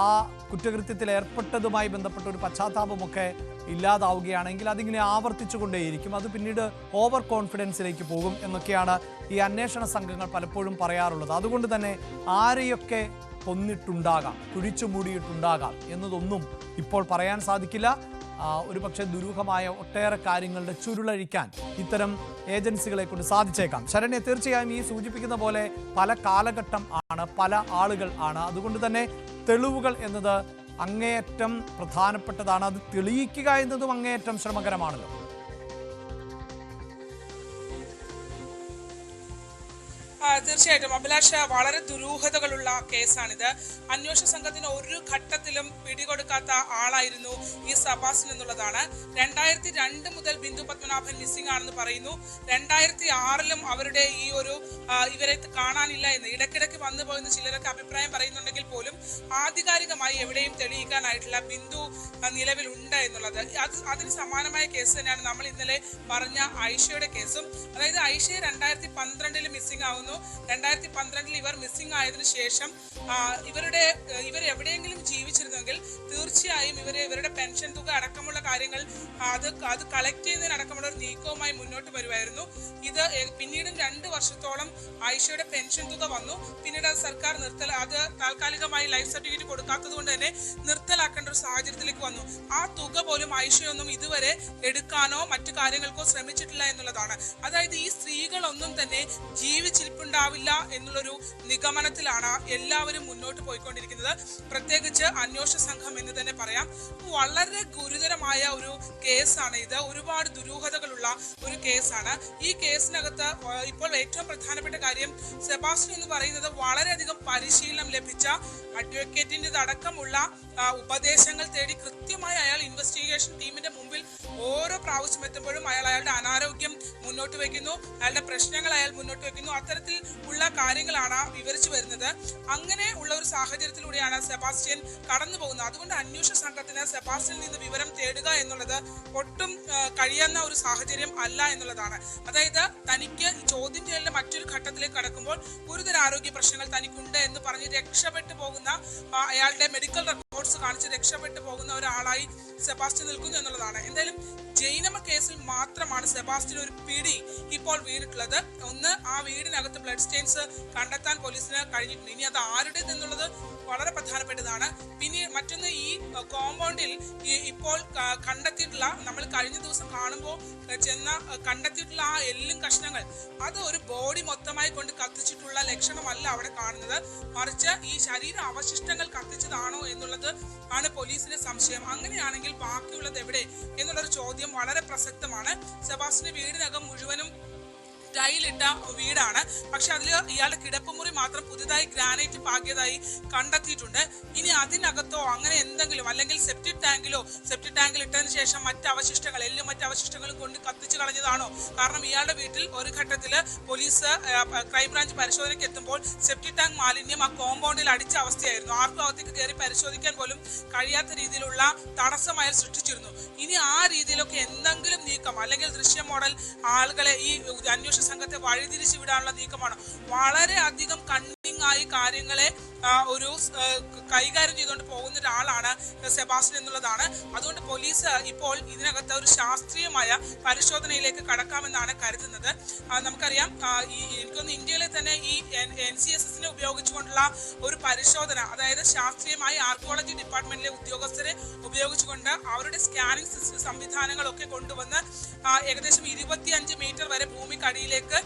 S1: ആ കുറ്റകൃത്യത്തിൽ ഏർപ്പെട്ടതുമായി ബന്ധപ്പെട്ട ഒരു പശ്ചാത്താപമൊക്കെ ഇല്ലാതാവുകയാണെങ്കിൽ അതിങ്ങനെ ആവർത്തിച്ചു കൊണ്ടേയിരിക്കും. അത് പിന്നീട് ഓവർ കോൺഫിഡൻസിലേക്ക് പോകും എന്നൊക്കെയാണ് ഈ അന്വേഷണ സംഘങ്ങൾ പലപ്പോഴും പറയാറുള്ളത്. അതുകൊണ്ട് തന്നെ ആരെയൊക്കെ കൊന്നിട്ടുണ്ടാകാം, കുഴിച്ചു മൂടിയിട്ടുണ്ടാകാം എന്നതൊന്നും ഇപ്പോൾ പറയാൻ സാധിക്കില്ല. ഒരു പക്ഷേ ദുരൂഹമായ ഒട്ടേറെ കാര്യങ്ങളുടെ ചുരുളഴിക്കാൻ ഇത്തരം ഏജൻസികളെ കൊണ്ട് സാധിച്ചേക്കാം. ശരണ്യ, തീർച്ചയായും ഈ സൂചിപ്പിക്കുന്ന പോലെ പല കാലഘട്ടം ആണ്, പല ആളുകൾ ആണ്. അതുകൊണ്ട് തന്നെ തെളിവുകൾ എന്നത് അങ്ങേയറ്റം പ്രധാനപ്പെട്ടതാണ്. അത് തെളിയിക്കുക എന്നതും അങ്ങേയറ്റം ശ്രമകരമാണല്ലോ.
S2: തീർച്ചയായിട്ടും അഭിലാഷ്, വളരെ ദുരൂഹതകളുള്ള കേസാണിത്. അന്വേഷണ സംഘത്തിന് ഒരു ഘട്ടത്തിലും പിടികൊടുക്കാത്ത ആളായിരുന്നു ഈ സെബാസ്റ്റ്യൻ എന്നുള്ളതാണ്. 2002 മുതൽ ബിന്ദു പത്മനാഭൻ മിസ്സിംഗ് ആണെന്ന് പറയുന്നു. 2006 അവരുടെ ഈ ഒരു ഇവരെ കാണാനില്ല എന്ന് ഇടയ്ക്കിടയ്ക്ക് വന്നു പോയെന്ന് ചിലരൊക്കെ അഭിപ്രായം പറയുന്നുണ്ടെങ്കിൽ പോലും ആധികാരികമായി എവിടെയും തെളിയിക്കാനായിട്ടുള്ള ബിന്ദു നിലവിലുണ്ട് എന്നുള്ളത്. അതിന് സമാനമായ കേസ് തന്നെയാണ് നമ്മൾ ഇന്നലെ പറഞ്ഞ ആയിഷയുടെ കേസും. അതായത് ആയിഷയെ 2012 മിസ്സിംഗ് ആവുന്നു. 2012 ഇവർ മിസ്സിംഗ് ആയതിനു ശേഷം ഇവർ എവിടെയെങ്കിലും ജീവിച്ചിരുന്നെങ്കിൽ തീർച്ചയായും ഇവരുടെ പെൻഷൻ തുക അടക്കമുള്ള കാര്യങ്ങൾ അത് കളക്ട് ചെയ്യുന്നതിനടക്കമുള്ള ഒരു നീക്കവുമായി മുന്നോട്ട് വരുമായിരുന്നു. ഇത് പിന്നീടും 2 വർഷത്തോളം ആയിഷയുടെ പെൻഷൻ തുക വന്നു. പിന്നീട് അത് സർക്കാർ അത് താൽക്കാലികമായി ലൈഫ് സർട്ടിഫിക്കറ്റ് കൊടുക്കാത്തത് കൊണ്ട് തന്നെ നിർത്തലാക്കേണ്ട ഒരു സാഹചര്യത്തിലേക്ക് വന്നു. ആ തുക പോലും ആയിഷയൊന്നും ഇതുവരെ എടുക്കാനോ മറ്റു കാര്യങ്ങൾക്കോ ശ്രമിച്ചിട്ടില്ല എന്നുള്ളതാണ്. അതായത് ഈ സ്ത്രീകളൊന്നും തന്നെ ജീവിച്ചിരിപ്പുണ്ടാവില്ല എന്നുള്ളൊരു നിഗമനത്തിലാണ് എല്ലാവരും മുന്നോട്ട് പോയിക്കൊണ്ടിരിക്കുന്നത്. പ്രത്യേകിച്ച് അന്വേഷണ സംഘം എന്ന് തന്നെ പറയാം. വളരെ ഗുരുതരമായ ഒരു കേസാണ് ഇത്. ഒരുപാട് ദുരൂഹതകളുള്ള ഒരു കേസാണ്. ഈ കേസിനകത്ത് ഇപ്പോൾ ഏറ്റവും പ്രധാനപ്പെട്ട കാര്യം, സെബാസ്റ്റ്യൻ എന്ന് പറയുന്നത് വളരെയധികം പരിശീലനം ലഭിച്ച അഡ്വക്കേറ്റിന്റെ അടക്കമുള്ള ഉപദേശങ്ങൾ തേടി കൃത്യമായി അയാൾ ഇൻവെസ്റ്റിഗേഷൻ ടീമിന്റെ മുമ്പിൽ ഓരോ പ്രാവശ്യം എത്തുമ്പോഴും അയാളുടെ അനാരോഗ്യം മുന്നോട്ട് വയ്ക്കുന്നു, അയാളുടെ പ്രശ്നങ്ങൾ അയാൾ മുന്നോട്ട് വയ്ക്കുന്നു. അത്തരത്തിൽ ഉള്ള കാര്യങ്ങളാണ് വിവരിച്ചു വരുന്നത്. അങ്ങനെ ഉള്ള ഒരു സാഹചര്യത്തിലൂടെയാണ് സെബാസ്റ്റ്യൻ കടന്നു പോകുന്നത്. അതുകൊണ്ട് അന്വേഷണ സംഘത്തിന് സെബാസ്റ്റ്യനിൽ നിന്ന് വിവരം തേടുക എന്നുള്ളത് ഒട്ടും കഴിയുന്ന ഒരു സാഹചര്യം അല്ല എന്നുള്ളതാണ്. അതായത് തനിക്ക് ചോദ്യം ചെയ്യലിന്റെ മറ്റൊരു ഘട്ടത്തിലേക്ക് കടക്കുമ്പോൾ ഗുരുതര ആരോഗ്യ പ്രശ്നങ്ങൾ തനിക്കുണ്ട് എന്ന് പറഞ്ഞ് രക്ഷപ്പെട്ടു പോകുന്ന, അയാളുടെ മെഡിക്കൽ റെക്കോർഡ്സ് കാണിച്ച് രക്ഷപ്പെട്ടു പോകുന്ന ഒരാളായി സെബാസ്റ്റ്യൻ നിൽക്കുന്നു എന്നുള്ളതാണ്. എന്തായാലും ജൈനമ്മ കേസിൽ മാത്രമാണ് സെബാസ്റ്റ്യൻ ഒരു പിടി ഇപ്പോൾ വീണിട്ടുള്ളത്. ഒന്ന്, ആ വീടിനകത്ത് ബ്ലഡ് സ്റ്റെയിൻസ് കണ്ടെത്താൻ പോലീസിന് കഴിഞ്ഞിട്ടുണ്ട്. ഇനി അത് ആരുടേത് എന്നുള്ളത് വളരെ പ്രധാനപ്പെട്ടതാണ്. പിന്നെ മറ്റൊന്ന്, ഈ കോമ്പൗണ്ടിൽ ഇപ്പോൾ കണ്ടെത്തിയിട്ടുള്ള, നമ്മൾ കഴിഞ്ഞ ദിവസം കാണുമ്പോൾ കണ്ടെത്തിയിട്ടുള്ള ആ എല്ലും കഷ്ണങ്ങൾ, അത് ഒരു ബോഡി മൊത്തമായി കൊണ്ട് കത്തിച്ചിട്ടുള്ള ലക്ഷണമല്ല അവിടെ കാണുന്നത്. മറിച്ച് ഈ ശരീര അവശിഷ്ടങ്ങൾ കത്തിച്ചതാണോ എന്നുള്ളത് ആണ് പോലീസിന്റെ സംശയം. അങ്ങനെയാണെങ്കിൽ ബാക്കിയുള്ളത് എവിടെ എന്നുള്ളൊരു ചോദ്യം വളരെ പ്രസക്തമാണ്. സെബാസ്റ്റ്യന്റെ വീടിനകം മുഴുവനും ടൈലിട്ട വീടാണ്. പക്ഷെ അതിൽ ഇയാളുടെ കിടപ്പുമുറി മാത്രം പുതുതായി ഗ്രാനൈറ്റ് പാകിയതായി കണ്ടെത്തിയിട്ടുണ്ട്. ഇനി അതിനകത്തോ അങ്ങനെ എന്തെങ്കിലും, അല്ലെങ്കിൽ സെപ്റ്റിക് ടാങ്കിൽ ഇട്ടതിന് ശേഷം മറ്റ് അവശിഷ്ടങ്ങൾ, എല്ലും മറ്റ് അവശിഷ്ടങ്ങളും കൊണ്ട് കത്തിച്ചു കളഞ്ഞതാണോ? കാരണം ഇയാളുടെ വീട്ടിൽ ഒരു ഘട്ടത്തിൽ പോലീസ് ക്രൈംബ്രാഞ്ച് പരിശോധനയ്ക്ക് എത്തുമ്പോൾ സെപ്റ്റിക് ടാങ്ക് മാലിന്യം ആ കോമ്പൗണ്ടിൽ അടിച്ച അവസ്ഥയായിരുന്നു. ആർക്കും അകത്തേക്ക് കയറി പരിശോധിക്കാൻ പോലും കഴിയാത്ത രീതിയിലുള്ള തടസ്സം അയാൾ സൃഷ്ടിച്ചിരുന്നു. ഇനി ആ രീതിയിലൊക്കെ എന്തെങ്കിലും നീക്കം, അല്ലെങ്കിൽ ദൃശ്യ മോഡൽ ആളുകളെ, ഈ അന്വേഷണ സംഘത്തെ വഴിതിരിച്ചു വിടാനുള്ള നീക്കമാണ്. വളരെ അധികം കണ്ണിങ് ആയി കാര്യങ്ങളെ ഒരു കൈകാര്യം ചെയ്തുകൊണ്ട് പോകുന്ന ഒരാളാണ് സെബാസ്റ്റ്യൻ എന്നുള്ളതാണ്. അതുകൊണ്ട് പോലീസ് ഇപ്പോൾ ഇതിനകത്ത് ഒരു ശാസ്ത്രീയമായ പരിശോധനയിലേക്ക് കടക്കാമെന്നാണ് കരുതുന്നത്. നമുക്കറിയാം, എനിക്കൊന്ന് ഇന്ത്യയിലെ തന്നെ ഈ NCSSനെ ഉപയോഗിച്ചുകൊണ്ടുള്ള ഒരു പരിശോധന, അതായത് ശാസ്ത്രീയമായി ആർക്കിയോളജി ഡിപ്പാർട്ട്മെന്റിലെ ഉദ്യോഗസ്ഥരെ ഉപയോഗിച്ചുകൊണ്ട് അവരുടെ സ്കാനിങ് സംവിധാനങ്ങളൊക്കെ കൊണ്ടുവന്ന് ഏകദേശം 25 മീറ്റർ വരെ ഭൂമിക്കടിയിലേക്ക്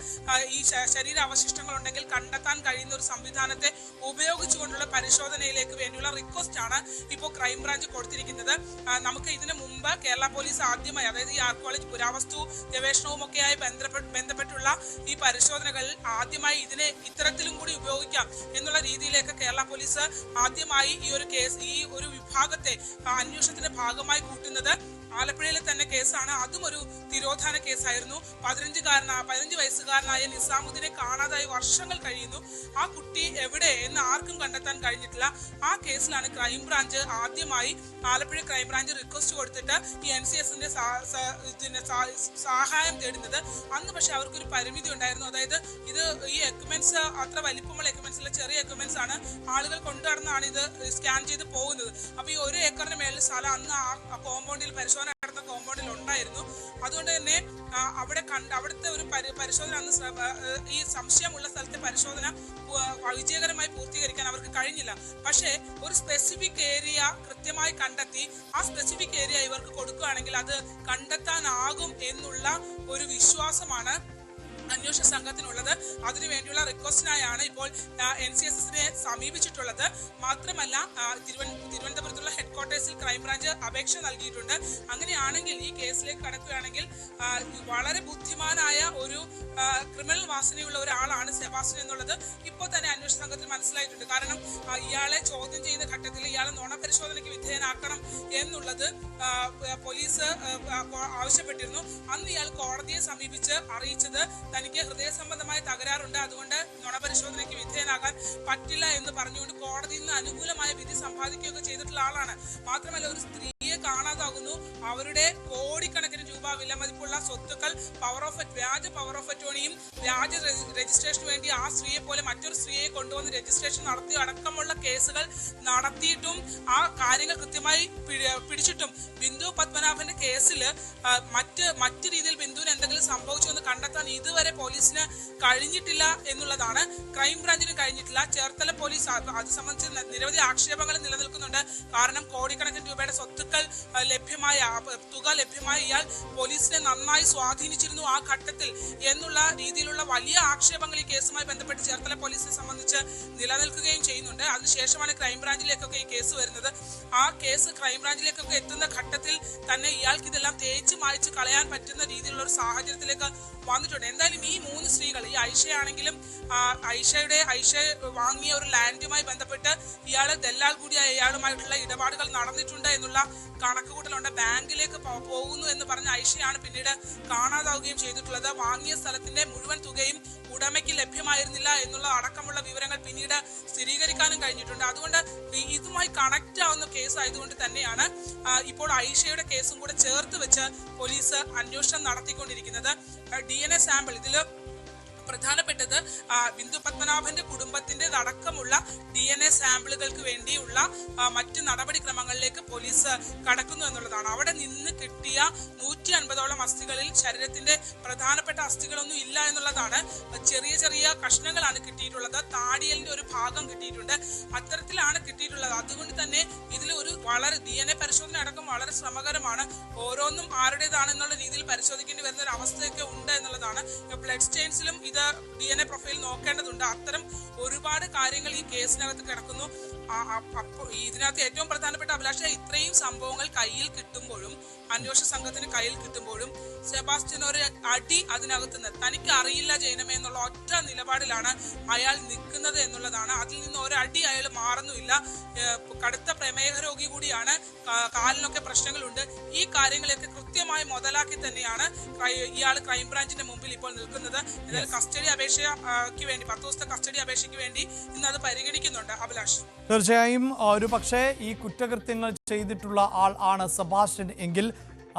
S2: ഈ ശരീരാവശിഷ്ടങ്ങൾ ഉണ്ടെങ്കിൽ കണ്ടെത്താൻ കഴിയുന്ന ഒരു സംവിധാനത്തെ ഉപയോഗിച്ചുകൊണ്ടുള്ള പരിശോധനയിലേക്ക് വേണ്ടിയുള്ള റിക്വസ്റ്റ് ആണ് ഇപ്പോൾ ക്രൈംബ്രാഞ്ച് കൊടുത്തിരിക്കുന്നത്. നമുക്ക് ഇതിനു മുമ്പ് കേരള പോലീസ് ആദ്യമായി, അതായത് ഈ ആർക്കിയോളജി പുരാവസ്തു ഗവേഷണവും ഒക്കെയായി ബന്ധപ്പെട്ടുള്ള ഈ പരിശോധനകൾ ആദ്യമായി ഇതിനെ ഇത്തരത്തിലും കൂടി ഉപയോഗിക്കാം എന്നുള്ള രീതിയിലേക്ക് കേരള പോലീസ് ആദ്യമായി ഈ ഒരു കേസ്, ഈ ഒരു വിഭാഗത്തെ അന്വേഷണത്തിന്റെ ഭാഗമായി കൂട്ടുന്നത് ആലപ്പുഴയിലെ തന്നെ കേസാണ്. അതും ഒരു തിരോധാന കേസായിരുന്നു. 15 വയസ്സുകാരനായ നിസാമുദ്ദീനെ കാണാതായി വർഷങ്ങൾ കഴിയുന്നു. ആ കുട്ടി എവിടെ എന്ന് ആർക്കും കണ്ടെത്താൻ കഴിഞ്ഞിട്ടില്ല. ആ കേസിലാണ് ക്രൈംബ്രാഞ്ച് ആദ്യമായി, ആലപ്പുഴ ക്രൈംബ്രാഞ്ച് റിക്വസ്റ്റ് കൊടുത്തിട്ട് ഈ NCSന്റെ സഹായം തേടുന്നത്. അന്ന് പക്ഷെ അവർക്കൊരു പരിമിതി ഉണ്ടായിരുന്നു. അതായത് ഇത് ഈ എക്യുപ്മെന്റ്സ് അത്ര വലിപ്പമുള്ള എക്യുപ്മെന്റ്സ് അല്ല, ചെറിയ എക്യുപ്മെന്റ്സ് ആണ്. ആളുകൾ കൊണ്ടുനടന്നാണ് ഇത് സ്കാൻ ചെയ്ത് പോകുന്നത്. അപ്പൊ ഈ 1 ഏക്കറിന് മേളിൽ സ്ഥലം അന്ന് ആ കോമ്പൗണ്ടിൽ പരിശോധന നടത്തുന്ന കോമ്പൗണ്ടിൽ ഉണ്ടായിരുന്നു. അതുകൊണ്ട് തന്നെ അവിടുത്തെ ഒരു പരിശോധന അന്ന്, ഈ സംശയമുള്ള സ്ഥലത്തെ പരിശോധന വിജയകരമായി പൂർത്തീകരിക്കാൻ അവർക്ക് കഴിഞ്ഞില്ല. പക്ഷേ ഒരു സ്പെസിഫിക് ഏരിയ കൃത്യമായി കണ്ടെത്തി ആ സ്പെസിഫിക് ഏരിയ ഇവർക്ക് കൊടുക്കുകയാണെങ്കിൽ അത് കണ്ടെത്താനാകും എന്നുള്ള ഒരു വിശ്വാസമാണ് അന്വേഷണ സംഘത്തിനുള്ളത്. അതിനുവേണ്ടിയുള്ള റിക്വസ്റ്റിനായാണ് ഇപ്പോൾ NCSSനെ സമീപിച്ചിട്ടുള്ളത്. മാത്രമല്ല തിരുവനന്തപുരത്തുള്ള ഹെഡ്ക്വാർട്ടേഴ്സിൽ ക്രൈംബ്രാഞ്ച് അപേക്ഷ നൽകിയിട്ടുണ്ട്. അങ്ങനെയാണെങ്കിൽ ഈ കേസിലേക്ക് കടക്കുകയാണെങ്കിൽ വളരെ ബുദ്ധിമാനായ ഒരു ക്രിമിനൽ വാസനയുള്ള ഒരാളാണ് സെബാസ്റ്റ്യൻ എന്നുള്ളത് ഇപ്പോൾ തന്നെ അന്വേഷണ സംഘത്തിന് മനസ്സിലായിട്ടുണ്ട്. കാരണം ഇയാളെ ചോദ്യം ചെയ്യുന്ന ഘട്ടത്തിൽ ഇയാളെ നുണപരിശോധനയ്ക്ക് വിധേയനാക്കണം എന്നുള്ളത് പോലീസ് ആവശ്യപ്പെട്ടിരുന്നു. അന്ന് ഇയാൾ കോടതിയെ സമീപിച്ച് അറിയിച്ചത് തനിക്ക് ഹൃദയ സംബന്ധമായ തകരാറുണ്ട്, അതുകൊണ്ട് നുണപരിശോധനയ്ക്ക് വിധേയനാകാൻ പറ്റില്ല എന്ന് പറഞ്ഞുകൊണ്ട് കോടതിയിൽ നിന്ന് അനുകൂലമായ വിധി സമ്പാദിക്കുകയൊക്കെ ചെയ്തിട്ടുള്ള ആളാണ്. മാത്രമല്ല ഒരു സ്ത്രീയെ കാണാതാകുന്നു, അവരുടെ കോടിക്കണക്കിന് രൂപ വിലമതിപ്പുള്ള സ്വത്തുക്കൾ വ്യാജ പവർ ഓഫ് അറ്റോർണിയും വ്യാജ രജിസ്ട്രേഷന് വേണ്ടി ആ സ്ത്രീയെ പോലെ മറ്റൊരു സ്ത്രീയെ കൊണ്ടുവന്ന് രജിസ്ട്രേഷൻ നടത്തി അടക്കമുള്ള കേസുകൾ നടത്തിയിട്ടും ആ കാര്യങ്ങൾ കൃത്യമായി പിടിച്ചിട്ടും ബിന്ദു പത്മനാഭന്റെ കേസിൽ മറ്റു രീതിയിൽ ബിന്ദുവിന് എന്തെങ്കിലും സംഭവിച്ചു എന്ന് കണ്ടെത്താൻ ഇതുവരെ പോലീസിന് കഴിഞ്ഞിട്ടില്ല എന്നുള്ളതാണ്. ക്രൈംബ്രാഞ്ചിനും കഴിഞ്ഞിട്ടില്ല. ചേർത്തല പോലീസ് അത് സംബന്ധിച്ച് നിരവധി ആക്ഷേപങ്ങൾ നിലനിൽക്കുന്നുണ്ട്. കാരണം കോടിക്കണക്കിന് രൂപയുടെ സ്വത്തുക്കൾ തുക ലഭ്യമായ ഇയാൾ പോലീസിനെ നന്നായി സ്വാധീനിച്ചിരുന്നു ആ ഘട്ടത്തിൽ എന്നുള്ള രീതിയിലുള്ള വലിയ ആക്ഷേപങ്ങൾ ഈ കേസുമായി ബന്ധപ്പെട്ട് ചേർത്തല പോലീസിനെ സംബന്ധിച്ച് നിലനിൽക്കുകയും ചെയ്യുന്നുണ്ട്. അതിനുശേഷമാണ് ക്രൈംബ്രാഞ്ചിലേക്കൊക്കെ ഈ കേസ് വരുന്നത്. ആ കേസ് ക്രൈംബ്രാഞ്ചിലേക്കൊക്കെ എത്തുന്ന ഘട്ടത്തിൽ തന്നെ ഇയാൾക്ക് ഇതെല്ലാം തേച്ച് മായ്ച്ച് കളയാൻ പറ്റുന്ന രീതിയിലുള്ള ഒരു സാഹചര്യത്തിലേക്ക് വന്നിട്ടുണ്ട്. എന്തായാലും ഈ 3 സ്ത്രീകൾ, ഈ ഐഷയാണെങ്കിലും ഐഷ വാങ്ങിയ ഒരു ലാൻഡുമായി ബന്ധപ്പെട്ട് ഇയാള് ദല്ലാൽ കൂടിയായ ഇയാളുമായിട്ടുള്ള ഇടപാടുകൾ നടന്നിട്ടുണ്ട് എന്നുള്ള കണക്കുകൂട്ടലുണ്ട്. ബാങ്കിലേക്ക് പോകുന്നു എന്ന് പറഞ്ഞ ഐഷയാണ് പിന്നീട് കാണാതാവുകയും ചെയ്തിട്ടുള്ളത്. വാങ്ങിയ സ്ഥലത്തിന്റെ മുഴുവൻ തുകയും ഉടമയ്ക്ക് ലഭ്യമായിരുന്നില്ല എന്നുള്ള അടക്കമുള്ള വിവരങ്ങൾ പിന്നീട് സ്ഥിരീകരിക്കാനും കഴിഞ്ഞിട്ടുണ്ട്. അതുകൊണ്ട് ഇതുമായി കണക്ട് ആവുന്ന കേസ് ആയതുകൊണ്ട് തന്നെയാണ് ഇപ്പോൾ ഐഷയുടെ കേസും കൂടെ ചേർത്ത് വെച്ച് പോലീസ് അന്വേഷണം നടത്തിക്കൊണ്ടിരിക്കുന്നത്. DNA സാമ്പിൾ ഇതിൽ പ്രധാനപ്പെട്ടത് ബിന്ദു പത്മനാഭന്റെ കുടുംബത്തിൻ്റെതടക്കമുള്ള DNA സാമ്പിളുകൾക്ക് വേണ്ടിയുള്ള മറ്റ് നടപടിക്രമങ്ങളിലേക്ക് പോലീസ് കടക്കുന്നു എന്നുള്ളതാണ്. അവിടെ നിന്ന് കിട്ടിയ 150ഓളം അസ്ഥികളിൽ ശരീരത്തിന്റെ പ്രധാനപ്പെട്ട അസ്ഥികളൊന്നും ഇല്ല എന്നുള്ളതാണ്. ചെറിയ ചെറിയ കഷ്ണങ്ങളാണ് കിട്ടിയിട്ടുള്ളത്. താടിയലിന്റെ ഒരു ഭാഗം കിട്ടിയിട്ടുണ്ട്. അത്തരത്തിലാണ് കിട്ടിയിട്ടുള്ളത്. അതുകൊണ്ട് തന്നെ ഇതിൽ ഒരു വളരെ DNA പരിശോധന അടക്കം വളരെ ശ്രമകരമാണ്. ഓരോന്നും ആരുടേതാണെന്നുള്ള രീതിയിൽ പരിശോധിക്കേണ്ടി വരുന്ന ഒരു അവസ്ഥയൊക്കെ ഉണ്ട് എന്നുള്ളതാണ്. ബ്ലഡ് സ്റ്റെയിൻസിലും ഇത് DNA പ്രൊഫൈൽ നോക്കേണ്ടതുണ്ട്. അത്തരം ഒരുപാട് കാര്യങ്ങൾ ഈ കേസിനകത്ത് കിടക്കുന്നു. ഇതിനകത്ത് ഏറ്റവും പ്രധാനപ്പെട്ട അഭിലാഷ, ഇത്രയും സംഭവങ്ങൾ കയ്യിൽ കിട്ടുമ്പോഴും അന്വേഷണ സംഘത്തിന് കയ്യിൽ കിട്ടുമ്പോഴും സെബാസ്റ്റ്യൻ ഒരു അടി അതിനകത്ത് നിന്ന് തനിക്ക് അറിയില്ല ജൈനമേ എന്നുള്ള ഒറ്റ നിലപാടിലാണ് അയാൾ നിൽക്കുന്നത് എന്നുള്ളതാണ്. അതിൽ നിന്ന് ഒരടി അയാൾ മാറുന്നുമില്ല. കടുത്ത പ്രമേഹ രോഗി കൂടിയാണ്. കാലിനൊക്കെ പ്രശ്നങ്ങളുണ്ട്. ഈ കാര്യങ്ങളൊക്കെ കൃത്യമായി മുതലാക്കി തന്നെയാണ് ഇയാൾ ക്രൈംബ്രാഞ്ചിന്റെ മുമ്പിൽ ഇപ്പോൾ നിൽക്കുന്നത്. എന്നാലും കസ്റ്റഡി അപേക്ഷയ്ക്ക് വേണ്ടി 10 ദിവസത്തെ കസ്റ്റഡി അപേക്ഷയ്ക്ക് വേണ്ടി ഇന്ന് അത് പരിഗണിക്കുന്നുണ്ട്. അഭിലാഷ്,
S1: തീർച്ചയായും ഒരു പക്ഷേ ഈ കുറ്റകൃത്യങ്ങൾ ചെയ്തിട്ടുള്ള ആൾ ആണ് സെബാസ്റ്റ്യൻ എങ്കിൽ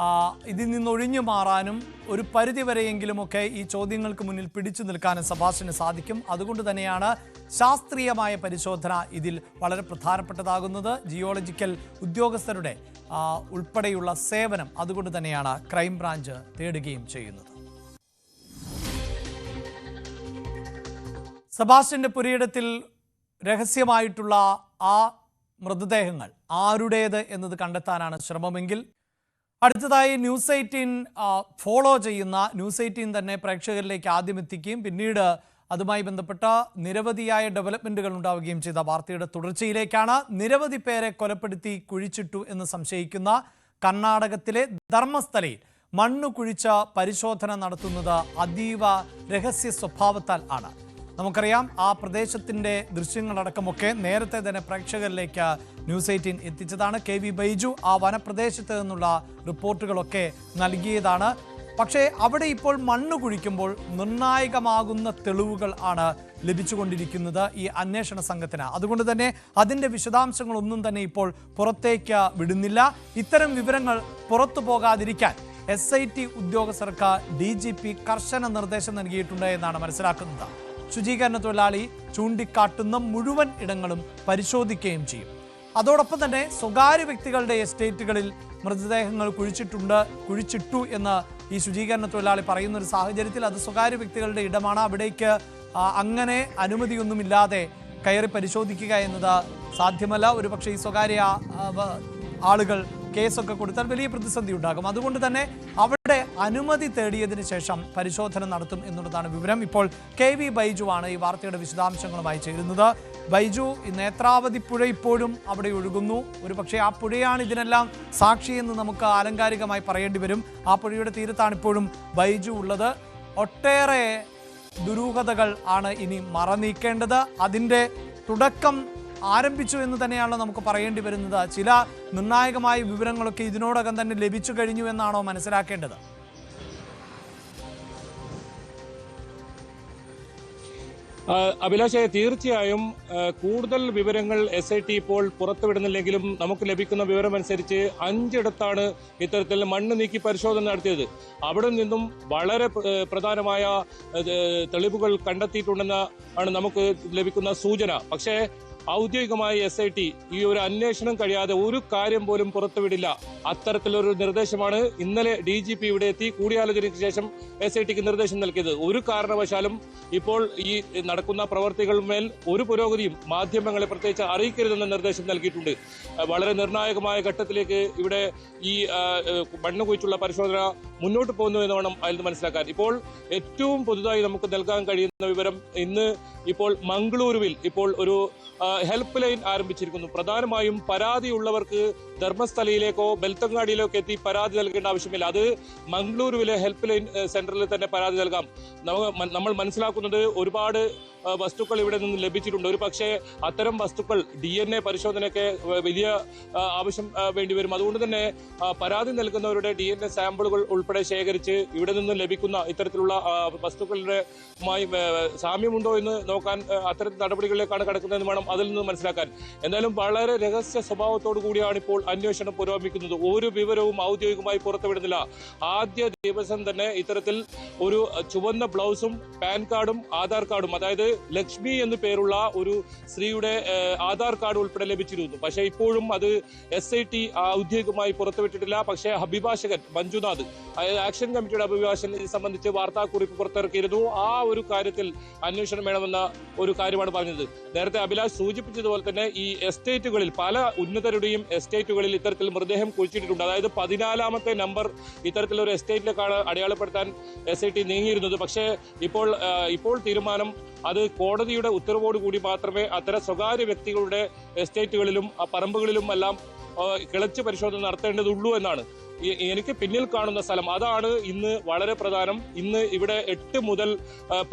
S1: ഇതിൽ നിന്നൊഴിഞ്ഞു മാറാനും ഒരു പരിധിവരെയെങ്കിലുമൊക്കെ ഈ ചോദ്യങ്ങൾക്ക് മുന്നിൽ പിടിച്ചു നിൽക്കാനും സെബാസ്റ്റ്യന് സാധിക്കും. അതുകൊണ്ട് തന്നെയാണ് ശാസ്ത്രീയമായ പരിശോധന ഇതിൽ വളരെ പ്രധാനപ്പെട്ടതാകുന്നത്. ജിയോളജിക്കൽ ഉദ്യോഗസ്ഥരുടെ ഉൾപ്പെടെയുള്ള സേവനം അതുകൊണ്ട് തന്നെയാണ് ക്രൈംബ്രാഞ്ച് തേടുകയും ചെയ്യുന്നത്. സെബാസ്റ്റ്യന്റെ പുരയിടത്തിൽ രഹസ്യമായിട്ടുള്ള ആ മൃതദേഹങ്ങൾ ആരുടേത് എന്നത് കണ്ടെത്താനാണ് ശ്രമമെങ്കിൽ അടുത്തതായി ന്യൂസ് 18 ഫോളോ ചെയ്യുന്ന ന്യൂസ് 18 തന്നെ പ്രേക്ഷകരിലേക്ക് ആദ്യം എത്തിക്കുകയും പിന്നീട് അതുമായി ബന്ധപ്പെട്ട നിരവധിയായ ഡെവലപ്മെൻറ്റുകൾ ഉണ്ടാവുകയും ചെയ്ത വാർത്തയുടെ തുടർച്ചയിലേക്കാണ്. നിരവധി പേരെ കൊലപ്പെടുത്തി കുഴിച്ചിട്ടു എന്ന് സംശയിക്കുന്ന കർണാടകത്തിലെ ധർമ്മസ്ഥലയിൽ മണ്ണ് കുഴിച്ച പരിശോധന നടത്തുന്നത് അതീവ രഹസ്യ സ്വഭാവത്താൽ ആണ്. നമുക്കറിയാം, ആ പ്രദേശത്തിൻ്റെ ദൃശ്യങ്ങളടക്കമൊക്കെ നേരത്തെ തന്നെ പ്രേക്ഷകരിലേക്ക് ന്യൂസ് 18 എത്തിച്ചതാണ്. KV ബൈജു ആ വനപ്രദേശത്ത് നിന്നുള്ള റിപ്പോർട്ടുകളൊക്കെ നൽകിയതാണ്. പക്ഷേ അവിടെ ഇപ്പോൾ മണ്ണ് കുഴിക്കുമ്പോൾ നിർണായകമാകുന്ന തെളിവുകൾ ആണ് ലഭിച്ചുകൊണ്ടിരിക്കുന്നത് ഈ അന്വേഷണ സംഘത്തിന്. അതുകൊണ്ട് തന്നെ അതിൻ്റെ വിശദാംശങ്ങളൊന്നും തന്നെ ഇപ്പോൾ പുറത്തേക്ക് വിടുന്നില്ല. ഇത്തരം വിവരങ്ങൾ പുറത്തു പോകാതിരിക്കാൻ SIT ഉദ്യോഗസ്ഥർക്ക് DGP കർശന നിർദ്ദേശം നൽകിയിട്ടുണ്ട് എന്നാണ് മനസ്സിലാക്കുന്നത്. ശുചീകരണ തൊഴിലാളി ചൂണ്ടിക്കാട്ടുന്ന മുഴുവൻ ഇടങ്ങളും പരിശോധിക്കുകയും ചെയ്യും. അതോടൊപ്പം തന്നെ സ്വകാര്യ വ്യക്തികളുടെ എസ്റ്റേറ്റുകളിൽ മൃതദേഹങ്ങൾ കുഴിച്ചിട്ടു എന്ന് ഈ ശുചീകരണ തൊഴിലാളി പറയുന്ന ഒരു സാഹചര്യത്തിൽ അത് സ്വകാര്യ വ്യക്തികളുടെ ഇടമാണ്. അവിടേക്ക് അങ്ങനെ അനുമതിയൊന്നുമില്ലാതെ കയറി പരിശോധിക്കുക എന്നത് സാധ്യമല്ല. ഒരുപക്ഷെ ഈ സ്വകാര്യ ആളുകൾ കേസൊക്കെ കൊടുത്താൽ വലിയ പ്രതിസന്ധി ഉണ്ടാകും. അതുകൊണ്ട് തന്നെ അവിടെ അനുമതി തേടിയതിന് ശേഷം പരിശോധന നടത്തും എന്നുള്ളതാണ് വിവരം. ഇപ്പോൾ KV ബൈജു ആണ് ഈ വാർത്തയുടെ വിശദാംശങ്ങളുമായി ചേരുന്നത്. ബൈജു, നേത്രാവതി പുഴ ഇപ്പോഴും അവിടെ ഒഴുകുന്നു. ഒരുപക്ഷെ ആ പുഴയാണ് ഇതിനെല്ലാം സാക്ഷിയെന്ന് നമുക്ക് ആലങ്കാരികമായി പറയേണ്ടി വരും. ആ പുഴയുടെ തീരത്താണ് ഇപ്പോഴും ബൈജു ഉള്ളത്. ഒട്ടേറെ ദുരൂഹതകൾ ആണ് ഇനി മറനീക്കേണ്ടത്. അതിൻ്റെ തുടക്കം ആരംഭിച്ചു എന്ന് തന്നെയാണല്ലോ നമുക്ക് പറയേണ്ടി വരുന്നത്. ചില നിർണായകമായ വിവരങ്ങളൊക്കെ ഇതിനോടകം തന്നെ ലഭിച്ചു കഴിഞ്ഞു എന്നാണോ മനസ്സിലാക്കേണ്ടത്?
S3: അഭിലാഷേ, തീർച്ചയായും കൂടുതൽ വിവരങ്ങൾ SIT ഇപ്പോൾ പുറത്തുവിടുന്നില്ലെങ്കിലും നമുക്ക് ലഭിക്കുന്ന വിവരമനുസരിച്ച് 5 ഇടത്താണ് ഇത്തരത്തിൽ മണ്ണ് നീക്കി പരിശോധന നടത്തിയത്. അവിടെ നിന്നും വളരെ പ്രധാനമായ തെളിവുകൾ കണ്ടെത്തിയിട്ടുണ്ടെന്ന് ആണ് നമുക്ക് ലഭിക്കുന്ന സൂചന. പക്ഷേ ഔദ്യോഗികമായി SIT ഈ ഒരു അന്വേഷണം കഴിയാതെ ഒരു കാര്യം പോലും പുറത്തുവിടില്ല. അത്തരത്തിലൊരു നിർദ്ദേശമാണ് ഇന്നലെ DGP ഇവിടെ എത്തി കൂടിയാലോചനയ്ക്ക് ശേഷം SITക്ക് നിർദ്ദേശം നൽകിയത്. ഒരു കാരണവശാലും ഇപ്പോൾ ഈ നടക്കുന്ന പ്രവർത്തികളുമേൽ ഒരു പുരോഗതിയും മാധ്യമങ്ങളെ പ്രത്യേകിച്ച് അറിയിക്കരുതെന്ന നിർദ്ദേശം നൽകിയിട്ടുണ്ട്. വളരെ നിർണായകമായ ഘട്ടത്തിലേക്ക് ഇവിടെ ഈ മണ്ണ് കുഴിച്ചുള്ള പരിശോധന മുന്നോട്ട് പോകുന്നു എന്ന് വേണം അതിൽ നിന്ന് മനസ്സിലാക്കാൻ. ഇപ്പോൾ ഏറ്റവും പുതുതായി നമുക്ക് നൽകാൻ കഴിയുന്ന വിവരം, ഇന്ന് ഇപ്പോൾ മംഗളൂരുവിൽ ഇപ്പോൾ ഒരു ഹെൽപ്പ് ലൈൻ ആരംഭിച്ചിരിക്കുന്നു. പ്രധാനമായും പരാതിയുള്ളവർക്ക് ധർമ്മസ്ഥലയിലേക്കോ ബെൽത്തങ്ങാടിയിലേക്കോ എത്തി പരാതി നൽകേണ്ട ആവശ്യമില്ല. അത് മംഗളൂരുവിലെ ഹെൽപ്പ് ലൈൻ സെന്ററിൽ തന്നെ പരാതി നൽകാം. നമ്മൾ മനസ്സിലാക്കുന്നത് ഒരുപാട് വസ്തുക്കൾ ഇവിടെ നിന്ന് ലഭിച്ചിട്ടുണ്ട്. ഒരു പക്ഷേ അത്തരം വസ്തുക്കൾ DNA പരിശോധനയ്ക്ക് വലിയ ആവശ്യം വേണ്ടിവരും. അതുകൊണ്ട് തന്നെ പരാതി നൽകുന്നവരുടെ DNA സാമ്പിളുകൾ ഉൾപ്പെടെ ശേഖരിച്ച് ഇവിടെ നിന്ന് ലഭിക്കുന്ന ഇത്തരത്തിലുള്ള വസ്തുക്കളുടെ സാമ്യമുണ്ടോ എന്ന് നോക്കാൻ അത്തരം നടപടികളിലേക്കാണ് കടക്കുന്നതെന്ന് വേണം അതിൽ നിന്ന് മനസ്സിലാക്കാൻ. എന്തായാലും വളരെ രഹസ്യ സ്വഭാവത്തോടു കൂടിയാണ് ഇപ്പോൾ അന്വേഷണം പുരോഗമിക്കുന്നത്. ഒരു വിവരവും ഔദ്യോഗികമായി പുറത്തുവിടുന്നില്ല. ആദ്യ ദിവസം തന്നെ ഇത്തരത്തിൽ ഒരു ചുവന്ന ബ്ലൗസും പാൻ കാർഡും ആധാർ കാർഡും, അതായത് ലക്ഷ്മി എന്ന് പേരുള്ള ഒരു സ്ത്രീയുടെ ആധാർ കാർഡ് ഉൾപ്പെടെ ലഭിച്ചിരുന്നു. പക്ഷേ ഇപ്പോഴും അത് SIT ഔദ്യോഗികമായി പുറത്തുവിട്ടിട്ടില്ല. പക്ഷേ അഭിഭാഷകൻ മഞ്ജുനാഥ്, അതായത് ആക്ഷൻ കമ്മിറ്റിയുടെ അഭിഭാഷകൻ ഇത് സംബന്ധിച്ച് വാർത്താക്കുറിപ്പ് പുറത്തിറക്കിയിരുന്നു. ആ ഒരു കാര്യത്തിൽ അന്വേഷണം വേണമെന്ന ഒരു കാര്യമാണ് പറഞ്ഞത്. നേരത്തെ അഭിലാഷ് സൂചിപ്പിച്ചതുപോലെ തന്നെ ഈ എസ്റ്റേറ്റുകളിൽ പല ഉന്നതരുടെയും എസ്റ്റേറ്റുകളിൽ ഇത്തരത്തിൽ മൃതദേഹം കുഴിച്ചിട്ടിട്ടുണ്ട്. അതായത് 14ാമത്തെ നമ്പർ ഇത്തരത്തിലൊരു എസ്റ്റേറ്റിലേക്കാണ് അടയാളപ്പെടുത്താൻ SIT നീങ്ങിയിരുന്നത്. പക്ഷേ ഇപ്പോൾ തീരുമാനം അത് കോടതിയുടെ ഉത്തരവോടുകൂടി മാത്രമേ അത്തരം സ്വകാര്യ വ്യക്തികളുടെ എസ്റ്റേറ്റുകളിലും പറമ്പുകളിലും എല്ലാം കിളച്ച് പരിശോധന നടത്തേണ്ടതുള്ളൂ എന്നാണ്. എനിക്ക് പിന്നിൽ കാണുന്ന സ്ഥലം അതാണ് ഇന്ന് വളരെ പ്രധാനം. ഇന്ന് ഇവിടെ 8 മുതൽ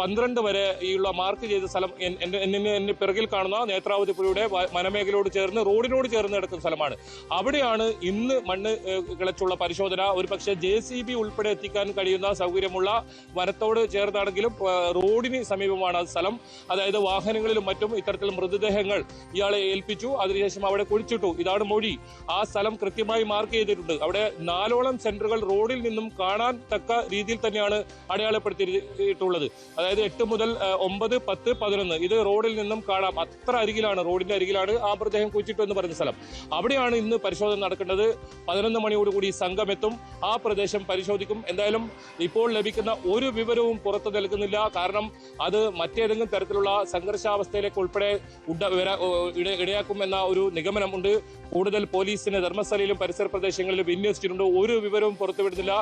S3: 12 വരെ ഉള്ള മാർക്ക് ചെയ്ത സ്ഥലം എന്നെ പിറകിൽ കാണുന്ന നേത്രാവതി പുഴയുടെ വനമേഖലയോട് ചേർന്ന് റോഡിനോട് ചേർന്ന് കിടക്കുന്ന സ്ഥലമാണ്. അവിടെയാണ് ഇന്ന് മണ്ണ് കിളച്ചുള്ള പരിശോധന. ഒരു പക്ഷേ JCB ഉൾപ്പെടെ എത്തിക്കാൻ കഴിയുന്ന സൗകര്യമുള്ള വനത്തോട് ചേർന്നാണെങ്കിലും റോഡിന് സമീപമാണ് സ്ഥലം. അതായത് വാഹനങ്ങളിലും മറ്റും ഇത്തരത്തിൽ മൃതദേഹങ്ങൾ ഇയാളെ ഏൽപ്പിച്ചു, അതിനുശേഷം അവിടെ കുഴിച്ചിട്ടു. ഇതാണ് മൊഴി. ആ സ്ഥലം കൃത്യമായി മാർക്ക് ചെയ്തിട്ടുണ്ട്. അവിടെ 4ഓളം സെന്ററുകൾ റോഡിൽ നിന്നും കാണാൻ തക്ക രീതിയിൽ തന്നെയാണ് അടയാളപ്പെടുത്തിയിട്ടുള്ളത്. അതായത് 8 മുതൽ 9, 10, 11 ഇത് റോഡിൽ നിന്നും കാണാം. അത്ര അരികിലാണ്, റോഡിന്റെ അരികിലാണ് ആ മൃതദേഹം കുഴിച്ചിട്ടു എന്ന് പറയുന്ന സ്ഥലം. അവിടെയാണ് ഇന്ന് പരിശോധന നടക്കേണ്ടത്. 11 മണിയോടുകൂടി സംഘം എത്തും, ആ പ്രദേശം പരിശോധിക്കും. എന്തായാലും ഇപ്പോൾ ലഭിക്കുന്ന ഒരു വിവരവും പുറത്തു നൽകുന്നില്ല. കാരണം അത് മറ്റേതെങ്കിലും തരത്തിലുള്ള സംഘർഷാവസ്ഥയിലേക്ക് ഉൾപ്പെടെ ഇടയാക്കും എന്ന ഒരു നിഗമനമുണ്ട്. കൂടുതൽ പോലീസിന് ധർമ്മസ്ഥലയിലും പരിസര പ്രദേശങ്ങളിലും വിന്യസിച്ചിട്ടുണ്ട്. ഒരു വിവരവും പുറത്തുവിടുന്നില്ല.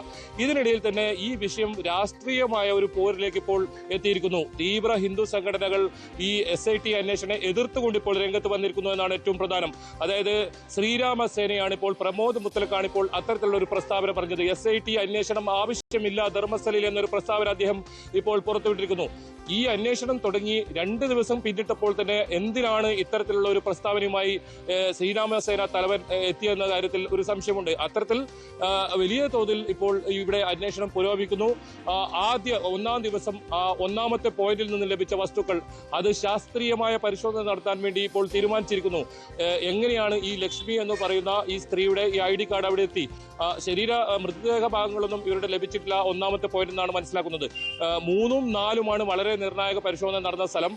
S3: ഇതിനിടയിൽ തന്നെ ഈ വിഷയം രാഷ്ട്രീയമായ ഒരു പോരിലേക്ക് ഇപ്പോൾ എത്തിയിരിക്കുന്നു. തീവ്ര ഹിന്ദു സംഘടനകൾ ഈ SIT അന്വേഷണത്തെ എതിർത്തുകൊണ്ട് ഇപ്പോൾ രംഗത്ത് വന്നിരിക്കുന്നു എന്നാണ് ഏറ്റവും പ്രധാനം. അതായത് ശ്രീരാമസേനയാണ് ഇപ്പോൾ, പ്രമോദ് മുത്തലക്കാണ് ഇപ്പോൾ അത്തരത്തിലുള്ള ഒരു പ്രസ്താവന പറഞ്ഞത്. SIT അന്വേഷണം ആവശ്യമില്ല ധർമ്മസ്ഥലയിൽ എന്നൊരു പ്രസ്താവന അദ്ദേഹം ഇപ്പോൾ പുറത്തുവിട്ടിരിക്കുന്നു. ഈ അന്വേഷണം തുടങ്ങി 2 ദിവസം പിന്നിട്ടപ്പോൾ തന്നെ എന്തിനാണ് ഇത്തരത്തിലുള്ള ഒരു പ്രസ്താവനയുമായി ശ്രീരാമസേന തലവൻ എത്തിയെന്ന കാര്യത്തിൽ ഒരു സംശയമുണ്ട്. അത്തരത്തിൽ വലിയ തോതിൽ ഇപ്പോൾ ഇവിടെ അന്വേഷണം പുരോഗമിക്കുന്നു. ഒന്നാം ദിവസം 1ാമത്തെ പോയിന്റിൽ നിന്ന് ലഭിച്ച വസ്തുക്കൾ അത് ശാസ്ത്രീയമായ പരിശോധന നടത്താൻ വേണ്ടി ഇപ്പോൾ തീരുമാനിച്ചിരിക്കുന്നു. എങ്ങനെയാണ് ഈ ലക്ഷ്മി എന്ന് പറയുന്ന ഈ സ്ത്രീയുടെ ഈ ID കാർഡ് അവിടെ എത്തി? മൃതദേഹ ഭാഗങ്ങളൊന്നും ഇവരുടെ ലഭിച്ചിട്ടില്ല 1ാമത്തെ പോയിന്റ് എന്നാണ് മനസ്സിലാക്കുന്നത്. 3ഉം 4ഉമാണ് വളരെ നിർണായക പരിശോധന നടന്ന സ്ഥലം.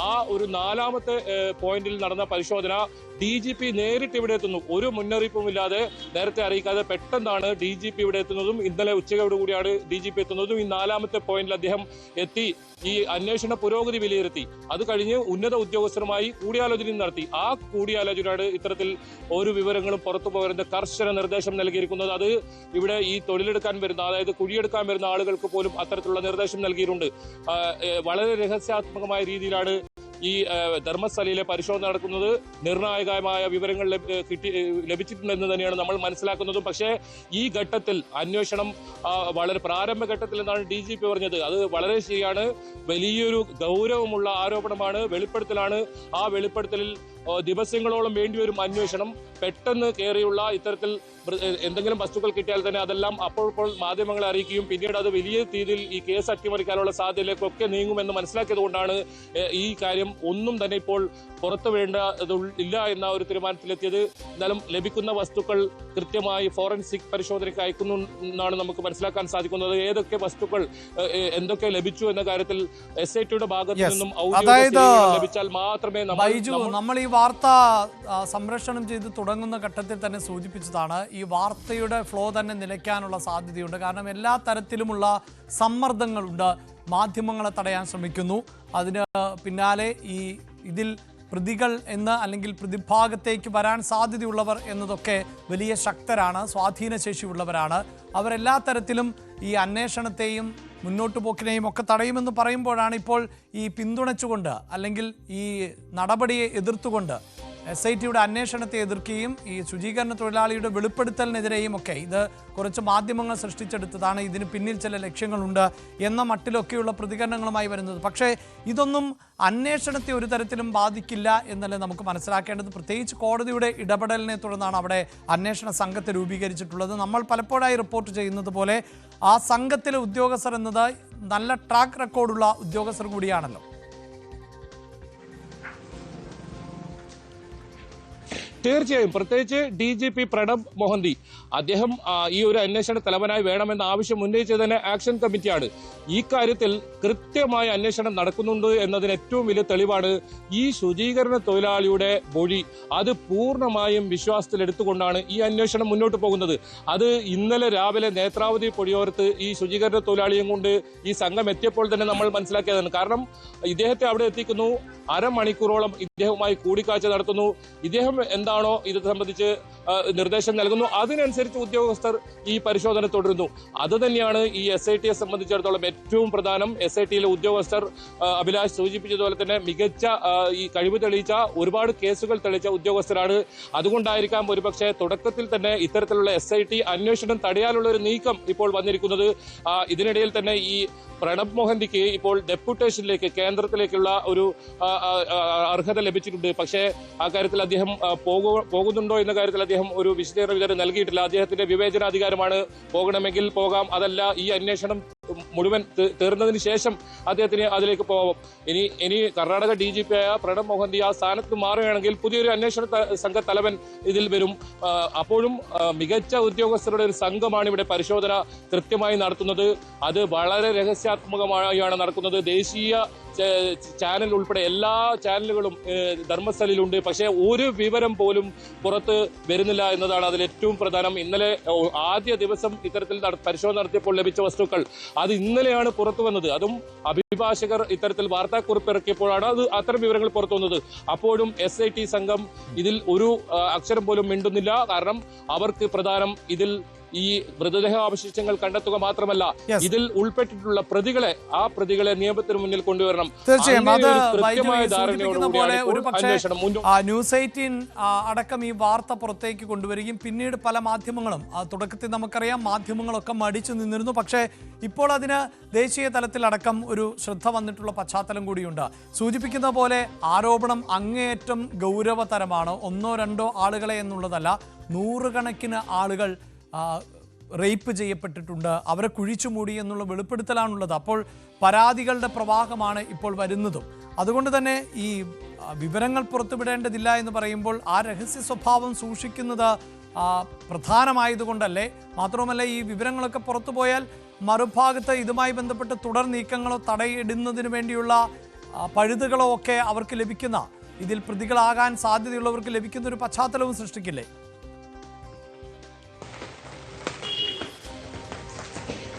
S3: ആ ഒരു 4ാമത്തെ പോയിന്റിൽ നടന്ന പരിശോധന DGP നേരിട്ട് ഇവിടെ എത്തുന്നു. ഒരു മുന്നറിയിപ്പുമില്ലാതെ, നേരത്തെ അറിയിക്കാതെ പെട്ടെന്നാണ് DGP ഇവിടെ എത്തുന്നതും ഇന്നലെ ഉച്ചയോടുകൂടിയാണ് DGP എത്തുന്നതും. ഈ 4ാമത്തെ പോയിന്റിൽ അദ്ദേഹം എത്തി ഈ അന്വേഷണ പുരോഗതി വിലയിരുത്തി. അത് കഴിഞ്ഞ് ഉന്നത ഉദ്യോഗസ്ഥരുമായി കൂടിയാലോചന നടത്തി. ആ കൂടിയാലോചനയാണ് ഇത്തരത്തിൽ ഒരു വിവരങ്ങളും പുറത്തു പോകരുന്ന കർശന നിർദ്ദേശം നൽകിയിരിക്കുന്നത്. അത് ഇവിടെ ഈ തൊഴിലെടുക്കാൻ വരുന്ന, അതായത് കുഴിയെടുക്കാൻ വരുന്ന ആളുകൾക്ക് പോലും അത്തരത്തിലുള്ള നിർദ്ദേശം നൽകിയിട്ടുണ്ട്. വളരെ രഹസ്യാത്മകമായ രീതിയിലാണ് ഈ ധർമ്മസ്ഥലയിലെ പരിശോധന നടക്കുന്നത്. നിർണായകമായ വിവരങ്ങൾ ലഭിച്ചിട്ടുണ്ടെന്ന് തന്നെയാണ് നമ്മൾ മനസ്സിലാക്കുന്നതും. പക്ഷേ ഈ ഘട്ടത്തിൽ അന്വേഷണം വളരെ പ്രാരംഭഘട്ടത്തിൽ എന്നാണ് DGP പറഞ്ഞത്. അത് വളരെ ശരിയാണ്. വലിയൊരു ഗൗരവമുള്ള ആരോപണമാണ്, വെളിപ്പെടുത്തലാണ്. ആ വെളിപ്പെടുത്തലിൽ ദിവസങ്ങളോളം വേണ്ടിവരും അന്വേഷണം. പെട്ടെന്ന് കയറിയുള്ള ഇത്തരത്തിൽ എന്തെങ്കിലും വസ്തുക്കൾ കിട്ടിയാൽ തന്നെ അതെല്ലാം അപ്പോൾ മാധ്യമങ്ങളെ അറിയിക്കുകയും പിന്നീട് അത് വലിയ രീതിയിൽ ഈ കേസ് അട്ടിമറിക്കാനുള്ള സാധ്യതയിലേക്കൊക്കെ നീങ്ങുമെന്ന് മനസ്സിലാക്കിയത് കൊണ്ടാണ് ഈ കാര്യം ഒന്നും തന്നെ ഇപ്പോൾ പുറത്തു ഇല്ല എന്ന ഒരു തീരുമാനത്തിലെത്തിയത്. എന്നാലും ലഭിക്കുന്ന വസ്തുക്കൾ കൃത്യമായി ഫോറൻസിക് പരിശോധനയ്ക്ക് അയക്കുന്നു എന്നാണ് നമുക്ക് മനസ്സിലാക്കാൻ സാധിക്കുന്നത്. ഏതൊക്കെ വസ്തുക്കൾ എന്തൊക്കെ ലഭിച്ചു എന്ന കാര്യത്തിൽ SITയുടെ ഭാഗത്തു നിന്നും ലഭിച്ചാൽ മാത്രമേ
S1: നമ്മൾ ഈ വാർത്ത സംരക്ഷണം ചെയ്ത് തുടങ്ങുന്ന ഘട്ടത്തിൽ തന്നെ സൂചിപ്പിച്ചതാണ്, ഈ വാർത്തയുടെ ഫ്ലോ തന്നെ നിലയ്ക്കാനുള്ള സാധ്യതയുണ്ട്. കാരണം എല്ലാ തരത്തിലുമുള്ള സമ്മർദ്ദങ്ങളുണ്ട്. മാധ്യമങ്ങളെ തടയാൻ ശ്രമിക്കുന്നു, അതിന് പിന്നാലെ ഇതിൽ പ്രതികൾ എന്ന് അല്ലെങ്കിൽ പ്രതിഭാഗത്തേക്ക് വരാൻ സാധ്യതയുള്ളവർ എന്നതൊക്കെ വലിയ ശക്തരാണ്, സ്വാധീനശേഷിയുള്ളവരാണ്. അവരെല്ലാ തരത്തിലും ഈ അന്വേഷണത്തെയും മുന്നോട്ട് പോക്കിനെയും ഒക്കെ തടയുമെന്ന് പറയുമ്പോഴാണ് ഇപ്പോൾ ഈ പിന്തുണച്ചുകൊണ്ട് അല്ലെങ്കിൽ ഈ നടപടിയെ എതിർത്തുകൊണ്ട് SITയുടെ അന്വേഷണത്തെ എതിർക്കുകയും ഈ ശുചീകരണ തൊഴിലാളിയുടെ വെളിപ്പെടുത്തലിനെതിരെയും ഒക്കെ ഇത് കുറച്ച് മാധ്യമങ്ങൾ സൃഷ്ടിച്ചെടുത്തതാണ്, ഇതിന് പിന്നിൽ ചില ലക്ഷ്യങ്ങളുണ്ട് എന്ന മട്ടിലൊക്കെയുള്ള പ്രതികരണങ്ങളുമായി വരുന്നത്. പക്ഷേ ഇതൊന്നും അന്വേഷണത്തെ ഒരു തരത്തിലും ബാധിക്കില്ല എന്നല്ലേ നമുക്ക് മനസ്സിലാക്കേണ്ടത്. പ്രത്യേകിച്ച് കോടതിയുടെ ഇടപെടലിനെ തുടർന്നാണ് അവിടെ അന്വേഷണ സംഘത്തെ രൂപീകരിച്ചിട്ടുള്ളത്. നമ്മൾ പലപ്പോഴായി റിപ്പോർട്ട് ചെയ്യുന്നത് പോലെ ആ സംഘത്തിലെ ഉദ്യോഗസ്ഥർ എന്നത് നല്ല ട്രാക്ക് റെക്കോർഡുള്ള ഉദ്യോഗസ്ഥർ കൂടിയാണല്ലോ.
S3: തീർച്ചയായും, പ്രത്യേകിച്ച് DGP പ്രണബ് മൊഹന്തി അദ്ദേഹം ഈ ഒരു അന്വേഷണ തലവനായി വേണമെന്ന ആവശ്യം ഉന്നയിച്ചത് തന്നെ ആക്ഷൻ കമ്മിറ്റിയാണ്. ഈ കാര്യത്തിൽ കൃത്യമായ അന്വേഷണം നടക്കുന്നുണ്ട് എന്നതിന് ഏറ്റവും വലിയ തെളിവാണ് ഈ ശുചീകരണ തൊഴിലാളിയുടെ മൊഴി. അത് പൂർണ്ണമായും വിശ്വാസത്തിലെടുത്തുകൊണ്ടാണ് ഈ അന്വേഷണം മുന്നോട്ട് പോകുന്നത്. അത് ഇന്നലെ രാവിലെ നേത്രാവതി പൊടിയോരത്ത് ഈ ശുചീകരണ തൊഴിലാളിയും കൊണ്ട് ഈ സംഘം എത്തിയപ്പോൾ തന്നെ നമ്മൾ മനസ്സിലാക്കിയതാണ്. കാരണം ഇദ്ദേഹത്തെ അവിടെ എത്തിക്കുന്നു, അരമണിക്കൂറോളം ഇദ്ദേഹവുമായി കൂടിക്കാഴ്ച നടത്തുന്നു. ഇദ്ദേഹം എന്താണോ ഇത് സംബന്ധിച്ച് നിർദ്ദേശം നൽകുന്നു അതിനനുസരിച്ച് ഉദ്യോഗസ്ഥർ ഈ പരിശോധന തുടരുന്നു. അത് തന്നെയാണ് ഈ SITയെ സംബന്ധിച്ചിടത്തോളം ഏറ്റവും പ്രധാനം. SITയിലെ ഉദ്യോഗസ്ഥർ അഭിലാഷ് സൂചിപ്പിച്ചതുപോലെ തന്നെ മികച്ച ഈ കഴിവ് തെളിയിച്ച ഒരുപാട് കേസുകൾ തെളിയിച്ച ഉദ്യോഗസ്ഥരാണ്. അതുകൊണ്ടായിരിക്കാം ഒരുപക്ഷെ തുടക്കത്തിൽ തന്നെ ഇത്തരത്തിലുള്ള SIT അന്വേഷണം തടയാനുള്ള ഒരു നീക്കം ഇപ്പോൾ വന്നിരിക്കുന്നത്. ഇതിനിടയിൽ തന്നെ ഈ പ്രണബ് മൊഹന്തിക്ക് ഇപ്പോൾ ഡെപ്യൂട്ടേഷനിലേക്ക് കേന്ദ്രത്തിലേക്കുള്ള ഒരു അർഹത ലഭിച്ചിട്ടുണ്ട്. പക്ഷേ ആ കാര്യത്തിൽ അദ്ദേഹം പോകുന്നുണ്ടോ എന്ന കാര്യത്തിൽ അദ്ദേഹം ഒരു വിശദീകരണം ഇതുവരെ നൽകിയിട്ടില്ല. അദ്ദേഹത്തിന്റെ വിവേചനാധികാരമാണ്, പോകണമെങ്കിൽ പോകാം, അതല്ല ഈ അന്വേഷണം മുഴുവൻ തീർന്നതിന് ശേഷം അദ്ദേഹത്തിന് അതിലേക്ക് പോകാം. ഇനി കർണാടക DGP ആയ പ്രണബ് മൊഹന്തി ആ സ്ഥാനത്ത് മാറുകയാണെങ്കിൽ പുതിയൊരു അന്വേഷണ സംഘ തലവൻ ഇതിൽ വരും. അപ്പോഴും മികച്ച ഉദ്യോഗസ്ഥരുടെ ഒരു സംഘമാണ് ഇവിടെ പരിശോധന കൃത്യമായി നടത്തുന്നത്. അത് വളരെ രഹസ്യാത്മകമായാണ് നടക്കുന്നത്. ദേശീയ ചാനൽ ഉൾപ്പെടെ എല്ലാ ചാനലുകളും ധർമ്മസ്ഥലിലുണ്ട്. പക്ഷേ ഒരു വിവരം പോലും പുറത്ത് വരുന്നില്ല എന്നതാണ് അതിൽ ഏറ്റവും പ്രധാനം. ഇന്നലെ ആദ്യ ദിവസം ഇത്തരത്തിൽ പരിശോധന നടത്തിയപ്പോൾ ലഭിച്ച വസ്തുക്കൾ അത് ഇന്നലെയാണ് പുറത്തു വന്നത്. അതും അഭിഭാഷകർ ഇത്തരത്തിൽ വാർത്താക്കുറിപ്പ് ഇറക്കിയപ്പോഴാണ് അത് അത്തരം വിവരങ്ങൾ പുറത്തു വന്നത്. അപ്പോഴും SIT സംഘം ഇതിൽ ഒരു അക്ഷരം പോലും മിണ്ടുന്നില്ല. കാരണം അവർക്ക് പ്രധാനം ഇതിൽ ഈ മൃതദേഹാവശിഷ്ടങ്ങൾ കണ്ടെത്തുക മാത്രമല്ല, ഇതിൽ ഉൾപ്പെട്ടിട്ടുള്ള ആ പ്രതികളെ നിയമത്തിന് മുന്നിൽ കൊണ്ടുവരണം.
S1: തീർച്ചയായും അത് പോലെ ഒരു പക്ഷേ ന്യൂസ് 18 അടക്കം ഈ വാർത്ത പുറത്തേക്ക് കൊണ്ടുവരികയും പിന്നീട് പല മാധ്യമങ്ങളും തുടക്കത്തിൽ നമുക്കറിയാം മാധ്യമങ്ങളൊക്കെ മടിച്ചു നിന്നിരുന്നു. പക്ഷേ ഇപ്പോൾ അതിന് ദേശീയ തലത്തിലടക്കം ഒരു ശ്രദ്ധ വന്നിട്ടുള്ള പശ്ചാത്തലം കൂടിയുണ്ട്. സൂചിപ്പിക്കുന്ന പോലെ ആരോപണം അങ്ങേയറ്റം ഗൗരവതരമാണ്. ഒന്നോ രണ്ടോ ആളുകളെ എന്നുള്ളതല്ല, നൂറുകണക്കിന് ആളുകൾ റേപ്പ് ചെയ്യപ്പെട്ടിട്ടുണ്ട്, അവരെ കുഴിച്ചു മൂടി എന്നുള്ള വെളിപ്പെടുത്തലാണുള്ളത്. അപ്പോൾ പരാതികളുടെ പ്രവാഹമാണ് ഇപ്പോൾ വരുന്നതും. അതുകൊണ്ട് തന്നെ ഈ വിവരങ്ങൾ പുറത്തുവിടേണ്ടതില്ല എന്ന് പറയുമ്പോൾ ആ രഹസ്യ സ്വഭാവം സൂക്ഷിക്കുന്നത് പ്രധാനമായതുകൊണ്ടല്ലേ? മാത്രവുമല്ല ഈ വിവരങ്ങളൊക്കെ പുറത്തുപോയാൽ മറുഭാഗത്ത് ഇതുമായി ബന്ധപ്പെട്ട് തുടർ നീക്കങ്ങളോ തടയിടുന്നതിന് വേണ്ടിയുള്ള പഴുതുകളോ ഒക്കെ അവർക്ക് ലഭിക്കുന്ന, ഇതിൽ പ്രതികളാകാൻ സാധ്യതയുള്ളവർക്ക് ലഭിക്കുന്ന ഒരു പശ്ചാത്തലവും സൃഷ്ടിക്കില്ലേ?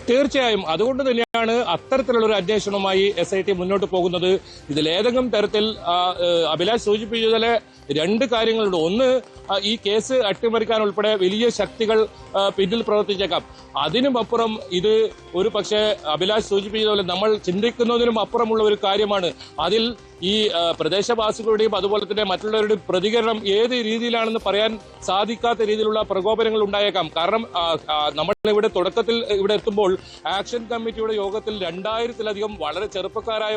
S3: തീർച്ചയായും, അതുകൊണ്ട് തന്നെയാണ് അത്തരത്തിലുള്ള ഒരു അന്വേഷണവുമായി SIT മുന്നോട്ട് പോകുന്നത്. ഇതിലേതെങ്കിലും തരത്തിൽ അഭിലാഷ് സൂചിപ്പിച്ചതുപോലെ രണ്ട് കാര്യങ്ങളുണ്ട്. ഒന്ന്, ഈ കേസ് അട്ടിമറിക്കാൻ ഉൾപ്പെടെ വലിയ ശക്തികൾ പിന്നിൽ പ്രവർത്തിച്ചേക്കാം. അതിനുമപ്പുറം ഇത് ഒരു പക്ഷേ അഭിലാഷ് സൂചിപ്പിച്ചതുപോലെ നമ്മൾ ചിന്തിക്കുന്നതിനും അപ്പുറമുള്ള ഒരു കാര്യമാണ്. അതിൽ ഈ പ്രദേശവാസികളുടെയും അതുപോലെ തന്നെ മറ്റുള്ളവരുടെയും പ്രതികരണം ഏത് രീതിയിലാണെന്ന് പറയാൻ സാധിക്കാത്ത രീതിയിലുള്ള പ്രകോപനങ്ങൾ ഉണ്ടായേക്കാം. കാരണം നമ്മൾ ഇവിടെ തുടക്കത്തിൽ ഇവിടെ എത്തുമ്പോൾ ആക്ഷൻ കമ്മിറ്റിയുടെ യോഗത്തിൽ 2000-ലധികം വളരെ ചെറുപ്പക്കാരായ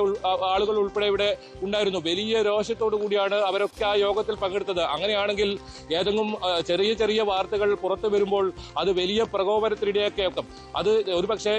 S3: ആളുകൾ ഉൾപ്പെടെ ഇവിടെ ഉണ്ടായിരുന്നു. വലിയ രോഷത്തോടു കൂടിയാണ് അവരൊക്കെ ആ യോഗത്തിൽ പങ്കെടുത്തത്. അങ്ങനെയാണെങ്കിൽ ഏതെങ്കിലും ചെറിയ ചെറിയ വാർത്തകൾ പുറത്തു വരുമ്പോൾ അത് വലിയ പ്രകോപനത്തിനിടയാക്കിയേക്കാം. അത് ഒരുപക്ഷെ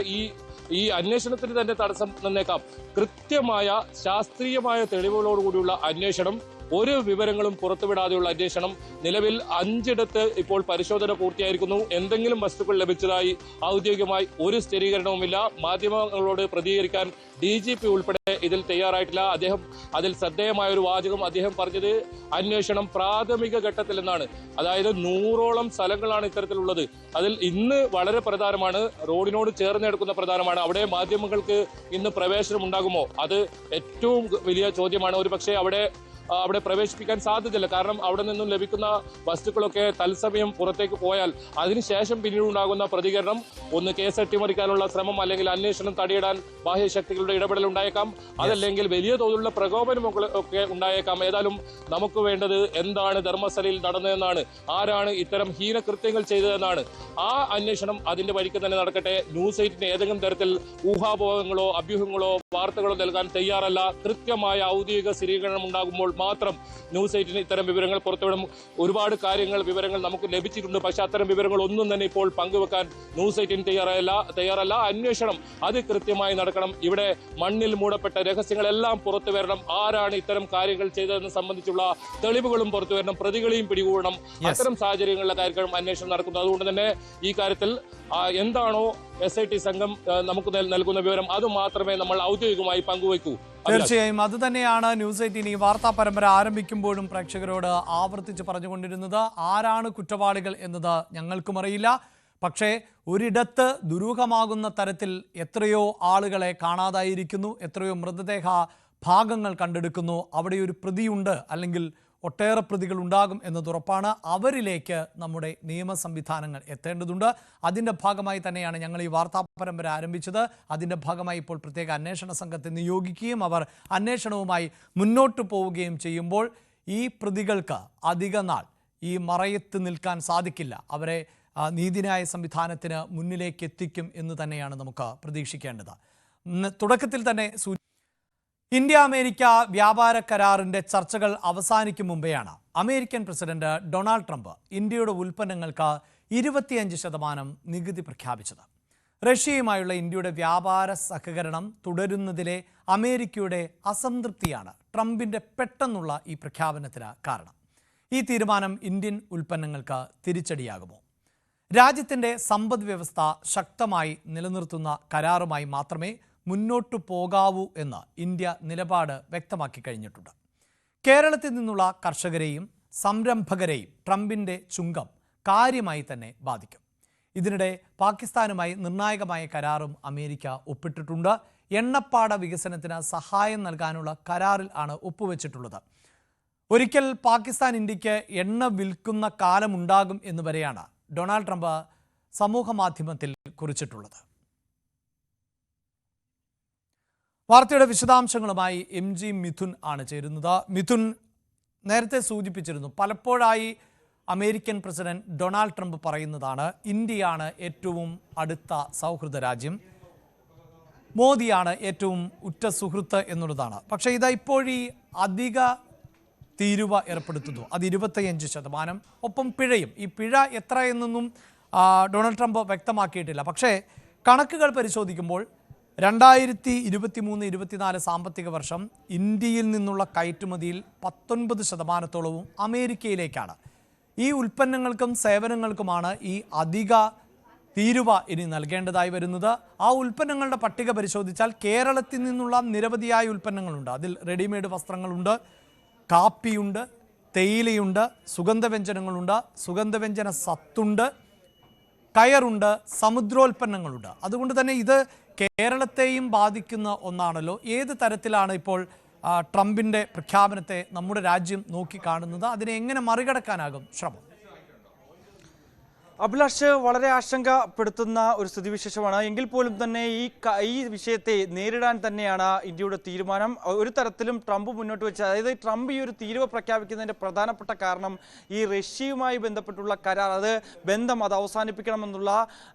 S3: ഈ അന്വേഷണത്തിന് തന്നെ തടസ്സം നിന്നേക്കാം. കൃത്യമായ ശാസ്ത്രീയമായ തെളിവുകളോടുകൂടിയുള്ള അന്വേഷണം, ഒരു വിവരങ്ങളും പുറത്തുവിടാതെയുള്ള അന്വേഷണം. നിലവിൽ 5 ഇപ്പോൾ പരിശോധന പൂർത്തിയായിരിക്കുന്നു. എന്തെങ്കിലും വസ്തുക്കൾ ലഭിച്ചതായി ഔദ്യോഗികമായി ഒരു സ്ഥിരീകരണവുമില്ല. മാധ്യമങ്ങളോട് പ്രതികരിക്കാൻ DGP ഉൾപ്പെടെ ഇതിൽ തയ്യാറായിട്ടില്ല. അദ്ദേഹം അതിൽ ശ്രദ്ധേയമായ ഒരു വാചകം അദ്ദേഹം പറഞ്ഞത് അന്വേഷണം പ്രാഥമിക ഘട്ടത്തിൽ എന്നാണ്. അതായത് 100ഓളം സ്ഥലങ്ങളാണ് ഇത്തരത്തിലുള്ളത്. അതിൽ ഇന്ന് വളരെ പ്രധാനമാണ്, റോഡിനോട് ചേർന്ന് കിടക്കുന്ന പ്രധാനമാണ്. അവിടെ മാധ്യമങ്ങൾക്ക് ഇന്ന് പ്രവേശനം ഉണ്ടാകുമോ? അത് ഏറ്റവും വലിയ ചോദ്യമാണ്. ഒരു പക്ഷേ അവിടെ പ്രവേശിപ്പിക്കാൻ സാധ്യതയില്ല. കാരണം അവിടെ നിന്നും ലഭിക്കുന്ന വസ്തുക്കളൊക്കെ തത്സമയം പുറത്തേക്ക് പോയാൽ അതിനുശേഷം പിന്നീട് ഉണ്ടാകുന്ന പ്രതികരണം ഒന്ന് കേസ് അട്ടിമറിക്കാനുള്ള ശ്രമം, അല്ലെങ്കിൽ അന്വേഷണം തടയിടാൻ ബാഹ്യശക്തികളുടെ ഇടപെടൽ ഉണ്ടായേക്കാം. അതല്ലെങ്കിൽ വലിയ തോതിലുള്ള പ്രകോപനം ഒക്കെ ഉണ്ടായേക്കാം. ഏതായാലും നമുക്ക് വേണ്ടത് എന്താണ് ധർമ്മസ്ഥലയിൽ നടന്നതെന്നാണ്, ആരാണ് ഇത്തരം ഹീനകൃത്യങ്ങൾ ചെയ്തതെന്നാണ്. ആ അന്വേഷണം അതിന്റെ വഴിക്ക് തന്നെ നടക്കട്ടെ. ന്യൂസ് 8 ഏതെങ്കിലും തരത്തിൽ ഊഹാപോഹങ്ങളോ അഭ്യൂഹങ്ങളോ വാർത്തകളോ നൽകാൻ തയ്യാറല്ല. കൃത്യമായ ഔദ്യോഗിക സ്ഥിരീകരണം ഉണ്ടാകുമ്പോൾ മാത്രം ന്യൂസ് 8 ഇത്തരം വിവരങ്ങൾ പുറത്തുവിടും. ഒരുപാട് വിവരങ്ങൾ നമുക്ക് ലഭിച്ചിട്ടുണ്ട്. പക്ഷെ അത്തരം വിവരങ്ങൾ ഒന്നും തന്നെ ഇപ്പോൾ പങ്കുവെക്കാൻ ന്യൂസ് 8 തയ്യാറല്ല. അന്വേഷണം അത് കൃത്യമായി നടക്കണം. ഇവിടെ മണ്ണിൽ മൂടപ്പെട്ട രഹസ്യങ്ങളെല്ലാം പുറത്തു വരണം. ആരാണ് ഇത്തരം കാര്യങ്ങൾ ചെയ്തതെന്ന് സംബന്ധിച്ചുള്ള തെളിവുകളും പുറത്തു വരണം. പ്രതികളെയും പിടികൂടണം. അത്തരം സാഹചര്യങ്ങളിലെ കാര്യങ്ങളും അന്വേഷണം നടക്കുന്നു. അതുകൊണ്ട് തന്നെ ഈ കാര്യത്തിൽ എന്താണോ SIT സംഘം നമുക്ക് നൽകുന്ന വിവരം അത് മാത്രമേ നമ്മൾ ഔദ്യോഗികമായി പങ്കുവയ്ക്കൂ.
S1: തീർച്ചയായും അത് തന്നെയാണ് ന്യൂസ് 8 ഈ വാർത്താ പരമ്പര ആരംഭിക്കുമ്പോഴും പ്രേക്ഷകരോട് ആവർത്തിച്ച് പറഞ്ഞുകൊണ്ടിരുന്നത്. ആരാണ് കുറ്റവാളികൾ എന്നത് ഞങ്ങൾക്കും അറിയില്ല. പക്ഷേ ഒരിടത്ത് ദുരൂഹമാകുന്ന തരത്തിൽ എത്രയോ ആളുകളെ കാണാതായിരിക്കുന്നു, എത്രയോ മൃതദേഹ ഭാഗങ്ങൾ കണ്ടെടുക്കുന്നു. അവിടെ ഒരു പ്രതിയുണ്ട്, അല്ലെങ്കിൽ ഒട്ടേറെ പ്രതികൾ ഉണ്ടാകും എന്നത് ഉറപ്പാണ്. അവരിലേക്ക് നമ്മുടെ നിയമ സംവിധാനങ്ങൾ എത്തേണ്ടതുണ്ട്. അതിൻ്റെ ഭാഗമായി തന്നെയാണ് ഞങ്ങൾ ഈ വാർത്താ പരമ്പര ആരംഭിച്ചത്. അതിൻ്റെ ഭാഗമായി ഇപ്പോൾ പ്രത്യേക അന്വേഷണ സംഘത്തെ നിയോഗിക്കുകയും അവർ അന്വേഷണവുമായി മുന്നോട്ട് പോവുകയും ചെയ്യുമ്പോൾ ഈ പ്രതികൾക്ക് അധിക നാൾ ഈ മറയത്ത് നിൽക്കാൻ സാധിക്കില്ല. അവരെ നീതിന്യായ സംവിധാനത്തിന് മുന്നിലേക്ക് എത്തിക്കും എന്ന് തന്നെയാണ് നമുക്ക് പ്രതീക്ഷിക്കേണ്ടത്. തുടക്കത്തിൽ തന്നെ ഇന്ത്യ അമേരിക്ക വ്യാപാര കരാറിൻ്റെ ചർച്ചകൾ അവസാനിക്കും മുമ്പെയാണ് അമേരിക്കൻ പ്രസിഡന്റ് ഡൊണാൾഡ് ട്രംപ് ഇന്ത്യയുടെ ഉൽപ്പന്നങ്ങൾക്ക് 25% നികുതി പ്രഖ്യാപിച്ചത്. റഷ്യയുമായുള്ള ഇന്ത്യയുടെ വ്യാപാര സഹകരണം തുടരുന്നതിലെ അമേരിക്കയുടെ അസംതൃപ്തിയാണ് ട്രംപിൻ്റെ പെട്ടെന്നുള്ള ഈ പ്രഖ്യാപനത്തിന് കാരണം. ഈ തീരുമാനം ഇന്ത്യൻ ഉൽപ്പന്നങ്ങൾക്ക് തിരിച്ചടിയാകുമോ? രാജ്യത്തിൻ്റെ സമ്പദ് വ്യവസ്ഥ ശക്തമായി നിലനിർത്തുന്ന കരാറുമായി മാത്രമേ മുന്നോട്ടു പോകാവൂ എന്ന് ഇന്ത്യ നിലപാട് വ്യക്തമാക്കി കഴിഞ്ഞിട്ടുണ്ട്. കേരളത്തിൽ നിന്നുള്ള കർഷകരെയും സംരംഭകരെയും ട്രംപിൻ്റെ ചുങ്കം കാര്യമായി തന്നെ ബാധിക്കും. ഇതിനിടെ പാകിസ്ഥാനുമായി നിർണായകമായ കരാറും അമേരിക്ക ഒപ്പിട്ടിട്ടുണ്ട്. എണ്ണപ്പാട വികസനത്തിന് സഹായം നൽകാനുള്ള കരാറിൽ ആണ് ഒപ്പുവെച്ചിട്ടുള്ളത്. ഒരിക്കൽ പാകിസ്ഥാൻ ഇന്ത്യക്ക് എണ്ണ വിൽക്കുന്ന കാലമുണ്ടാകും എന്ന് വരെയാണ് ഡൊണാൾഡ് ട്രംപ് സമൂഹ മാധ്യമത്തിൽ കുറിച്ചിട്ടുള്ളത്. വാർത്തയുടെ വിശദാംശങ്ങളുമായി MG മിഥുൻ ആണ് ചേരുന്നത്. മിഥുൻ, നേരത്തെ സൂചിപ്പിച്ചിരുന്നു, പലപ്പോഴായി അമേരിക്കൻ പ്രസിഡന്റ് ഡൊണാൾഡ് ട്രംപ് പറയുന്നതാണ് ഇന്ത്യയാണ് ഏറ്റവും അടുത്ത സൗഹൃദ രാജ്യം, മോദിയാണ് ഏറ്റവും ഉറ്റ സുഹൃത്ത് എന്നുള്ളതാണ്. പക്ഷേ ഇതാ ഇപ്പോഴീ അധിക തീരുവ ഏർപ്പെടുത്തുന്നു. അത് 25%, ഒപ്പം പിഴയും. ഈ പിഴ എത്ര എന്നൊന്നും ഡൊണാൾഡ് ട്രംപ് വ്യക്തമാക്കിയിട്ടില്ല. പക്ഷേ കണക്കുകൾ പരിശോധിക്കുമ്പോൾ 2023-24 സാമ്പത്തിക വർഷം ഇന്ത്യയിൽ നിന്നുള്ള കയറ്റുമതിയിൽ 19%-ഓളവും അമേരിക്കയിലേക്കാണ്. ഈ ഉൽപ്പന്നങ്ങൾക്കും സേവനങ്ങൾക്കുമാണ് ഈ അധിക തീരുവ ഇനി നൽകേണ്ടതായി വരുന്നത്. ആ ഉൽപ്പന്നങ്ങളുടെ പട്ടിക പരിശോധിച്ചാൽ കേരളത്തിൽ നിന്നുള്ള നിരവധിയായ ഉൽപ്പന്നങ്ങളുണ്ട്. അതിൽ റെഡിമെയ്ഡ് വസ്ത്രങ്ങളുണ്ട്, കാപ്പിയുണ്ട്, തേയിലയുണ്ട്, സുഗന്ധവ്യഞ്ജനങ്ങളുണ്ട്, സുഗന്ധവ്യഞ്ജന സത്തുണ്ട്, കയറുണ്ട്, സമുദ്രോൽപ്പന്നങ്ങളുണ്ട്. അതുകൊണ്ട് തന്നെ ഇത് കേരളത്തെയും ബാധിക്കുന്ന ഒന്നാണല്ലോ. ഏത് തരത്തിലാണ് ഇപ്പോൾ ട്രംപിൻ്റെ പ്രഖ്യാപനത്തെ നമ്മുടെ രാജ്യം നോക്കിക്കാണുന്നത്? അതിനെ എങ്ങനെ മറികടക്കാനാകും ശ്രമം?
S4: അഭിലാഷ് വളരെ ആശങ്കപ്പെടുത്തുന്ന ഒരു സ്ഥിതിവിശേഷമാണ്. എങ്കിൽ പോലും തന്നെ ഈ വിഷയത്തെ നേരിടാൻ തന്നെയാണ് ഇന്ത്യയുടെ തീരുമാനം. ഒരു തരത്തിലും ട്രംപ് മുന്നോട്ട് വെച്ച, അതായത് ട്രംപ് ഈ ഒരു തീരുവ പ്രഖ്യാപിക്കുന്നതിൻ്റെ പ്രധാനപ്പെട്ട കാരണം ഈ റഷ്യയുമായി ബന്ധപ്പെട്ടുള്ള കരാർ, ബന്ധം അവസാനിപ്പിക്കണമെന്നുള്ള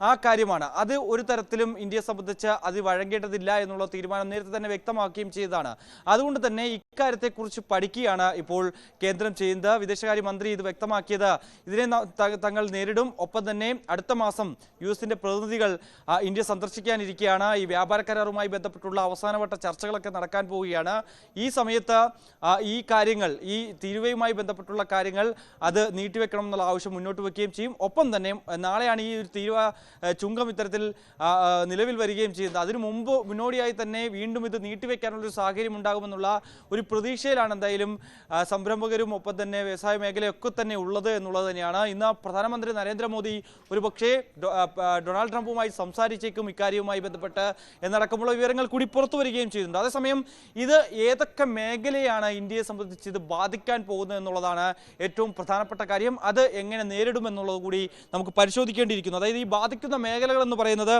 S4: ആ കാര്യമാണ്. അത് ഒരു തരത്തിലും ഇന്ത്യയെ സംബന്ധിച്ച് അത് വഴങ്ങേണ്ടതില്ല എന്നുള്ള തീരുമാനം നേരത്തെ തന്നെ വ്യക്തമാക്കുകയും ചെയ്തതാണ്. അതുകൊണ്ട് തന്നെ ഇക്കാര്യത്തെക്കുറിച്ച് പഠിക്കുകയാണ് ഇപ്പോൾ കേന്ദ്രം ചെയ്യുന്നത്. വിദേശകാര്യമന്ത്രി ഇത് വ്യക്തമാക്കിയത്, ഇതിനെ തങ്ങൾ നേരിടും. ഒപ്പം തന്നെ അടുത്ത മാസം യുഎസിന്റെ പ്രതിനിധികൾ ഇന്ത്യ സന്ദർശിക്കാനിരിക്കുകയാണ്. ഈ വ്യാപാര കരാറുമായി ബന്ധപ്പെട്ടുള്ള അവസാനവട്ട ചർച്ചകളൊക്കെ നടക്കാൻ പോവുകയാണ്. ഈ സമയത്ത് ഈ കാര്യങ്ങൾ, ഈ തീരുവയുമായി ബന്ധപ്പെട്ടുള്ള കാര്യങ്ങൾ അത് നീട്ടിവെക്കണം എന്നുള്ള ആവശ്യം മുന്നോട്ട് വയ്ക്കുകയും ചെയ്യും. ഒപ്പം തന്നെ നാളെയാണ് ഈ ഒരു തീരുവ ചുങ്കം ഇത്തരത്തിൽ നിലവിൽ വരികയും ചെയ്യുന്നത്. അതിനു മുന്നോടിയായി തന്നെ വീണ്ടും ഇത് നീട്ടിവെക്കാനുള്ളൊരു സാഹചര്യം ഉണ്ടാകുമെന്നുള്ള ഒരു പ്രതീക്ഷയിലാണ് എന്തായാലും സംരംഭകരും ഒപ്പം തന്നെ വ്യവസായ മേഖലയൊക്കെ തന്നെ ഉള്ളത് എന്നുള്ളത് തന്നെയാണ്. ഇന്ന് പ്രധാനമന്ത്രി നരേന്ദ്രമോദി ഒരുപക്ഷെ ഡൊണാൾഡ് ട്രംപുമായി സംസാരിച്ചേക്കും ഇക്കാര്യവുമായി ബന്ധപ്പെട്ട് എന്നടക്കമുള്ള വിവരങ്ങൾ കൂടി പുറത്തു വരികയും ചെയ്യുന്നുണ്ട്. അതേസമയം ഇത് ഏതൊക്കെ മേഖലയാണ് ഇന്ത്യയെ സംബന്ധിച്ച് ഇത് ബാധിക്കാൻ പോകുന്നത് എന്നുള്ളതാണ് ഏറ്റവും പ്രധാനപ്പെട്ട കാര്യം. അത് എങ്ങനെ നേരിടുമെന്നുള്ളത് കൂടി നമുക്ക് പരിശോധിക്കേണ്ടിയിരിക്കുന്നു. അതായത് ഈ ബാധിക്കുന്ന മേഖലകൾ എന്ന് പറയുന്നത്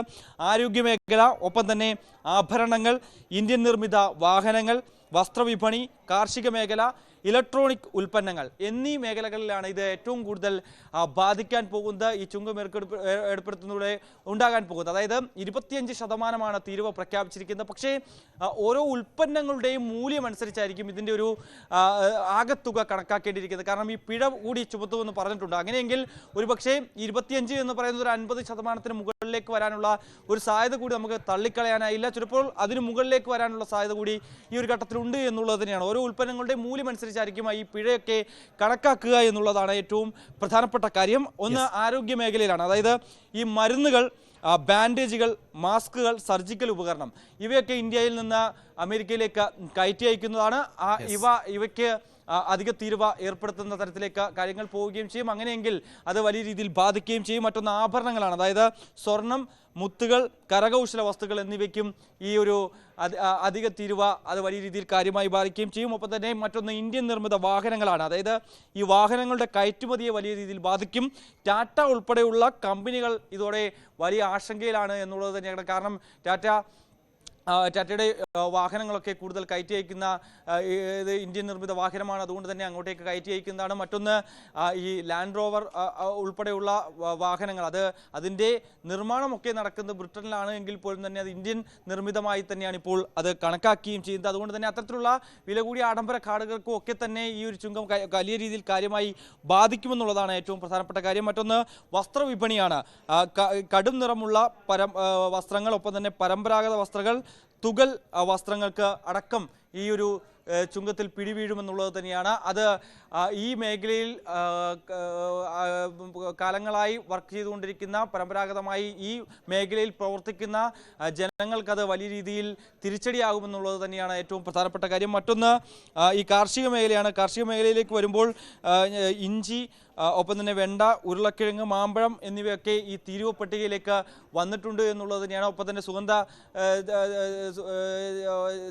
S4: ആരോഗ്യ മേഖല, ഒപ്പം തന്നെ ആഭരണങ്ങൾ, ഇന്ത്യൻ നിർമ്മിത വാഹനങ്ങൾ, വസ്ത്രവിപണി, കാർഷിക മേഖല, ഇലക്ട്രോണിക് ഉൽപ്പന്നങ്ങൾ എന്നീ മേഖലകളിലാണ് ഇത് ഏറ്റവും കൂടുതൽ ബാധിക്കാൻ പോകുന്നത്. ഈ ചുങ്കം ഏർപ്പെടുത്തുന്നതിലൂടെ ഉണ്ടാകാൻ പോകുന്നത്, അതായത് 25% തീരുവ പ്രഖ്യാപിച്ചിരിക്കുന്നത്. പക്ഷേ ഓരോ ഉൽപ്പന്നങ്ങളുടെയും മൂല്യം അനുസരിച്ചായിരിക്കും ഇതിൻ്റെ ഒരു ആകത്തുക കണക്കാക്കേണ്ടിയിരിക്കുന്നത്. കാരണം ഈ പിഴ കൂടി ചുമത്തുമെന്ന് പറഞ്ഞിട്ടുണ്ട്. അങ്ങനെയെങ്കിൽ ഒരുപക്ഷെ 25 എന്ന് പറയുന്നത് ഒരു 50% മുകളിലേക്ക് വരാനുള്ള ഒരു സാധ്യത കൂടി നമുക്ക് തള്ളിക്കളയാനായില്ല. ചിലപ്പോൾ അതിന് മുകളിലേക്ക് വരാനുള്ള സാധ്യത കൂടി ഈ ഒരു ഘട്ടത്തിലുണ്ട് എന്നുള്ളത് തന്നെയാണ്. ഓരോ ഉൽപ്പന്നങ്ങളുടെ മൂല്യം അനുസരിച്ചായിരിക്കും ഈ പിഴയൊക്കെ കണക്കാക്കുക എന്നുള്ളതാണ് ഏറ്റവും പ്രധാനപ്പെട്ട കാര്യം. ഒന്ന് ആരോഗ്യ മേഖലയിലാണ്, അതായത് ഈ മരുന്നുകൾ, ബാൻഡേജുകൾ, മാസ്കുകൾ, സർജിക്കൽ ഉപകരണം, ഇവയൊക്കെ ഇന്ത്യയിൽ നിന്ന് അമേരിക്കയിലേക്ക് കയറ്റി അയക്കുന്നതാണ്. ഇവയ്ക്ക് അധിക തീരുവ ഏർപ്പെടുത്തുന്ന തരത്തിലേക്ക് കാര്യങ്ങൾ പോവുകയും ചെയ്യും. അങ്ങനെയെങ്കിൽ അത് വലിയ രീതിയിൽ ബാധിക്കുകയും ചെയ്യും. മറ്റൊന്ന് ആഭരണങ്ങളാണ്, അതായത് സ്വർണം, മുത്തുകൾ, കരകൗശല വസ്തുക്കൾ എന്നിവയ്ക്കും ഈ ഒരു അധിക തീരുവ അത് വലിയ രീതിയിൽ കാര്യമായി ബാധിക്കുകയും ചെയ്യും. ഒപ്പം തന്നെ മറ്റൊന്ന് ഇന്ത്യൻ നിർമ്മിത വാഹനങ്ങളാണ്, അതായത് ഈ വാഹനങ്ങളുടെ കയറ്റുമതിയെ വലിയ രീതിയിൽ ബാധിക്കും. ടാറ്റ ഉൾപ്പെടെയുള്ള കമ്പനികൾ ഇതോടെ വലിയ ആശങ്കയിലാണ് എന്നുള്ളത് തന്നെയാണ്. കാരണം ടാറ്റയുടെ വാഹനങ്ങളൊക്കെ കൂടുതൽ കയറ്റി അയക്കുന്ന ഇന്ത്യൻ നിർമ്മിത വാഹനമാണ്. അതുകൊണ്ട് തന്നെ അങ്ങോട്ടേക്ക് കയറ്റി അയക്കുന്നതാണ്. മറ്റൊന്ന് ഈ ലാൻഡ് റോവർ ഉൾപ്പെടെയുള്ള വാഹനങ്ങൾ, അതിൻ്റെ നിർമ്മാണമൊക്കെ നടക്കുന്നത് ബ്രിട്ടനിലാണ് എങ്കിൽ പോലും തന്നെ അത് ഇന്ത്യൻ നിർമ്മിതമായി തന്നെയാണ് ഇപ്പോൾ അത് കണക്കാക്കുകയും ചെയ്യുന്നത്. അതുകൊണ്ട് തന്നെ അത്തരത്തിലുള്ള വില കൂടിയ ആഡംബര കാറുകൾക്കും ഒക്കെ തന്നെ ഈ ഒരു ചുങ്കം വലിയ രീതിയിൽ കാര്യമായി ബാധിക്കുമെന്നുള്ളതാണ് ഏറ്റവും പ്രധാനപ്പെട്ട കാര്യം. മറ്റൊന്ന് വസ്ത്രവിപണിയാണ്. കടും നിറമുള്ള വസ്ത്രങ്ങൾ, ഒപ്പം തന്നെ പരമ്പരാഗത വസ്ത്രങ്ങൾ, തുകൽ വസ്ത്രങ്ങൾക്ക് അടക്കം ഈ ഒരു ചുങ്കത്തിൽ പിടിവീഴുമെന്നുള്ളത് തന്നെയാണ്. അത് ഈ മേഖലയിൽ കാലങ്ങളായി വർക്ക് ചെയ്തുകൊണ്ടിരിക്കുന്ന, പരമ്പരാഗതമായി ഈ മേഖലയിൽ പ്രവർത്തിക്കുന്ന ജനങ്ങൾക്കത് വലിയ രീതിയിൽ തിരിച്ചടിയാകുമെന്നുള്ളത് തന്നെയാണ് ഏറ്റവും പ്രധാനപ്പെട്ട കാര്യം. മറ്റൊന്ന് ഈ കാർഷിക മേഖലയാണ്. കാർഷിക മേഖലയിലേക്ക് വരുമ്പോൾ ഇഞ്ചി, ഒപ്പം തന്നെ വെണ്ട, ഉരുളക്കിഴങ്ങ്, മാമ്പഴം എന്നിവയൊക്കെ ഈ തീരുവ പട്ടികയിലേക്ക് വന്നിട്ടുണ്ട് എന്നുള്ളത് തന്നെയാണ്. ഒപ്പം തന്നെ സുഗന്ധ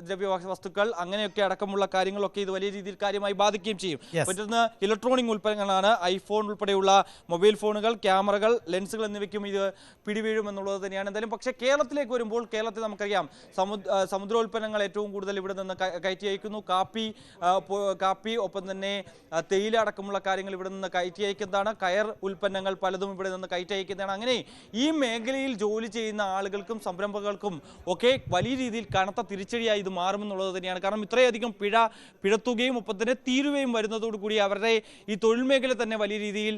S4: ദ്രവ്യ വസ്തുക്കൾ അങ്ങനെയൊക്കെ അടക്കമുള്ള കാര്യങ്ങളൊക്കെ ഇത് വലിയ രീതിയിൽ കാര്യമായി ബാധിക്കുകയും ചെയ്യും. മറ്റൊന്ന് ഇലക്ട്രോണിക് ഉൽപ്പന്നങ്ങളാണ്. ഐഫോൺ ഉൾപ്പെടെയുള്ള മൊബൈൽ ഫോണുകൾ, ക്യാമറകൾ, ലെൻസുകൾ എന്നിവയ്ക്കും ഇത് പിടിവീഴുമെന്നുള്ളത് തന്നെയാണ്. എന്തായാലും പക്ഷേ കേരളത്തിലേക്ക് വരുമ്പോൾ, കേരളത്തിൽ നമുക്കറിയാം സമുദ്രോൽപ്പന്നങ്ങൾ ഏറ്റവും കൂടുതൽ ഇവിടെ നിന്ന് കയറ്റി അയക്കുന്നു. കാപ്പി, ഒപ്പം തന്നെ തേയില അടക്കമുള്ള കാര്യങ്ങൾ ഇവിടെ നിന്ന് കയറ്റി അയക്കുന്നതാണ്. കയർ ഉൽപ്പന്നങ്ങൾ പലതും ഇവിടെ നിന്ന് കയറ്റി അയക്കുന്നതാണ്. അങ്ങനെ ഈ മേഖലയിൽ ജോലി ചെയ്യുന്ന ആളുകൾക്കും സംരംഭകർക്കും ഒക്കെ വലിയ രീതിയിൽ കനത്ത തിരിച്ചടിയായി ഇത് മാറുമെന്നുള്ളത് തന്നെയാണ്. കാരണം ഇത്രയധികം പിഴത്തുകയും ഒപ്പം തന്നെ തീരുവയും വരുന്നതോടുകൂടി അവരുടെ ഈ തൊഴിൽ മേഖല തന്നെ വലിയ രീതിയിൽ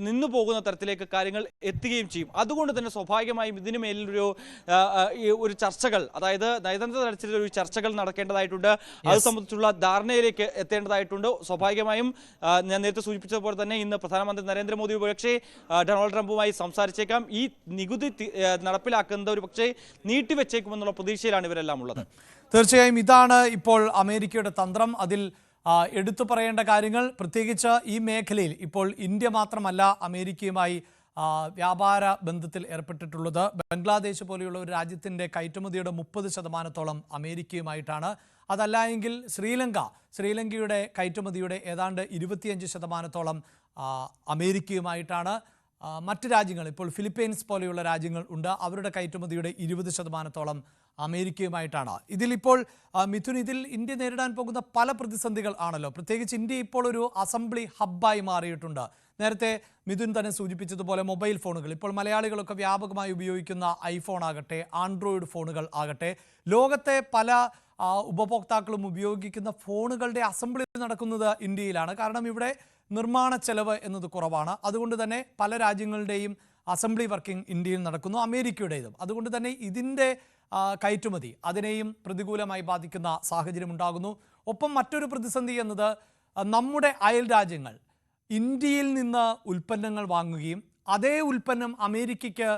S4: നിന്നു പോകുന്ന തരത്തിലേക്ക് കാര്യങ്ങൾ എത്തുകയും ചെയ്യും. അതുകൊണ്ട് തന്നെ സ്വാഭാവികമായും ഇതിനു മേലിൽ ഒരു ചർച്ചകൾ, അതായത് നയതന്ത്ര തലത്തിലുള്ള ഒരു ചർച്ചകൾ നടക്കേണ്ടതായിട്ടുണ്ട്. അത് സംബന്ധിച്ചുള്ള ധാരണയിലേക്ക് എത്തേണ്ടതായിട്ടുണ്ട്. സ്വാഭാവികമായും ഞാൻ നേരത്തെ സൂചിപ്പിച്ചതുപോലെ തന്നെ ഇന്ന് പ്രധാനമന്ത്രി നരേന്ദ്രമോദി ഒരുപക്ഷെ ഡൊണാൾഡ് ട്രംപുമായി സംസാരിച്ചേക്കാം. ഈ നികുതി നടപ്പിലാക്കുന്നത് ഒരു പക്ഷേ നീട്ടിവെച്ചേക്കുമെന്നുള്ള പ്രതീക്ഷയിലാണ് ഇവരെല്ലാം ഉള്ളത്.
S1: തീർച്ചയായും ഇതാണ് ഇപ്പോൾ അമേരിക്കയുടെ തന്ത്രം. അതിൽ എടുത്തു പറയേണ്ട കാര്യങ്ങൾ, പ്രത്യേകിച്ച് ഈ മേഖലയിൽ ഇപ്പോൾ ഇന്ത്യ മാത്രമല്ല അമേരിക്കയുമായി വ്യാപാര ബന്ധത്തിൽ ഏർപ്പെട്ടിട്ടുള്ളത്. ബംഗ്ലാദേശ് പോലെയുള്ള ഒരു രാജ്യത്തിൻ്റെ കയറ്റുമതിയുടെ 30% അമേരിക്കയുമായിട്ടാണ്. അതല്ല എങ്കിൽ ശ്രീലങ്കയുടെ കയറ്റുമതിയുടെ ഏതാണ്ട് 25% അമേരിക്കയുമായിട്ടാണ്. മറ്റ് രാജ്യങ്ങൾ, ഇപ്പോൾ ഫിലിപ്പീൻസ് പോലെയുള്ള രാജ്യങ്ങൾ ഉണ്ട്, അവരുടെ കയറ്റുമതിയുടെ 20% അമേരിക്കയുമായിട്ടാണ്. ഇതിലിപ്പോൾ മിഥുൻ, ഇതിൽ ഇന്ത്യ നേരിടാൻ പോകുന്ന പല പ്രതിസന്ധികൾ ആണല്ലോ. പ്രത്യേകിച്ച് ഇന്ത്യ ഇപ്പോൾ ഒരു അസംബ്ലി ഹബ്ബായി മാറിയിട്ടുണ്ട്. നേരത്തെ മിഥുൻ തന്നെ സൂചിപ്പിച്ചതുപോലെ മൊബൈൽ ഫോണുകൾ, ഇപ്പോൾ മലയാളികളൊക്കെ വ്യാപകമായി ഉപയോഗിക്കുന്ന ഐഫോൺ ആകട്ടെ, ആൻഡ്രോയിഡ് ഫോണുകൾ ആകട്ടെ, ലോകത്തെ പല ഉപഭോക്താക്കളും ഉപയോഗിക്കുന്ന ഫോണുകളുടെ അസംബ്ലി നടക്കുന്നത് ഇന്ത്യയിലാണ്. കാരണം ഇവിടെ നിർമ്മാണ ചെലവ് എന്നത് കുറവാണ്. അതുകൊണ്ട് തന്നെ പല രാജ്യങ്ങളുടെയും അസംബ്ലി വർക്കിംഗ് ഇന്ത്യയിൽ നടക്കുന്നു, അമേരിക്കയുടേതും. അതുകൊണ്ട് തന്നെ ഇതിൻ്റെ കയറ്റുമതി അതിനെയും പ്രതികൂലമായി ബാധിക്കുന്ന സാഹചര്യം ഉണ്ടാകുന്നു. ഒപ്പം മറ്റൊരു പ്രതിസന്ധി എന്നത് നമ്മുടെ അയൽ രാജ്യങ്ങൾ ഇന്ത്യയിൽ നിന്ന് ഉൽപ്പന്നങ്ങൾ വാങ്ങുകയും അതേ ഉൽപ്പന്നം അമേരിക്കയ്ക്ക്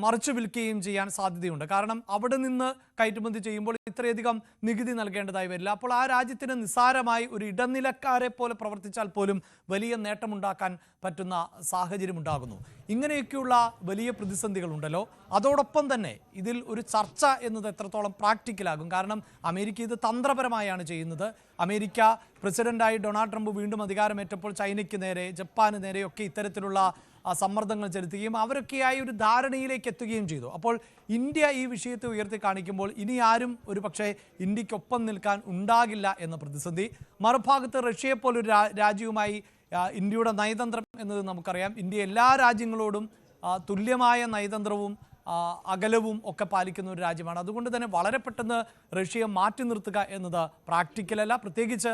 S1: മറിച്ചു വിൽക്കുകയും ചെയ്യാൻ സാധ്യതയുണ്ട്. കാരണം അവിടെ നിന്ന് കയറ്റുമതി ചെയ്യുമ്പോൾ ഇത്രയധികം നികുതി നൽകേണ്ടതായി വരില്ല. അപ്പോൾ ആ രാജ്യത്തിന് നിസ്സാരമായി ഒരു ഇടനിലക്കാരെ പോലെ പ്രവർത്തിച്ചാൽ പോലും വലിയ നേട്ടമുണ്ടാക്കാൻ പറ്റുന്ന സാഹചര്യം ഉണ്ടാകുന്നു. ഇങ്ങനെയൊക്കെയുള്ള വലിയ പ്രതിസന്ധികളുണ്ടല്ലോ. അതോടൊപ്പം തന്നെ ഇതിൽ ഒരു ചർച്ച എന്നത് എത്രത്തോളം പ്രാക്ടിക്കലാകും? കാരണം അമേരിക്ക ഇത് തന്ത്രപരമായാണ് ചെയ്യുന്നത്. അമേരിക്ക പ്രസിഡന്റായി ഡൊണാൾഡ് ട്രംപ് വീണ്ടും അധികാരമേറ്റപ്പോൾ ചൈനയ്ക്ക് നേരെ, ജപ്പാന് നേരെയൊക്കെ ഇത്തരത്തിലുള്ള സമ്മർദ്ദങ്ങൾ ചെലുത്തുകയും അവരൊക്കെയായി ഒരു ധാരണയിലേക്ക് എത്തുകയും ചെയ്തു. അപ്പോൾ ഇന്ത്യ ഈ വിഷയത്തെ ഉയർത്തി കാണിക്കുമ്പോൾ ഇനി ആരും ഒരു പക്ഷേ ഇന്ത്യക്കൊപ്പം നിൽക്കാൻ ഉണ്ടാകില്ല എന്ന പ്രതിസന്ധി. മറുഭാഗത്ത് റഷ്യയെപ്പോലൊരു രാജ്യവുമായി ഇന്ത്യയുടെ നയതന്ത്രം എന്നത് നമുക്കറിയാം. ഇന്ത്യ എല്ലാ രാജ്യങ്ങളോടും തുല്യമായ നയതന്ത്രവും അകലവും ഒക്കെ പാലിക്കുന്ന ഒരു രാജ്യമാണ്. അതുകൊണ്ട് തന്നെ വളരെ പെട്ടെന്ന് റഷ്യയെ മാറ്റി നിർത്തുക എന്നത് പ്രാക്ടിക്കലല്ല. പ്രത്യേകിച്ച്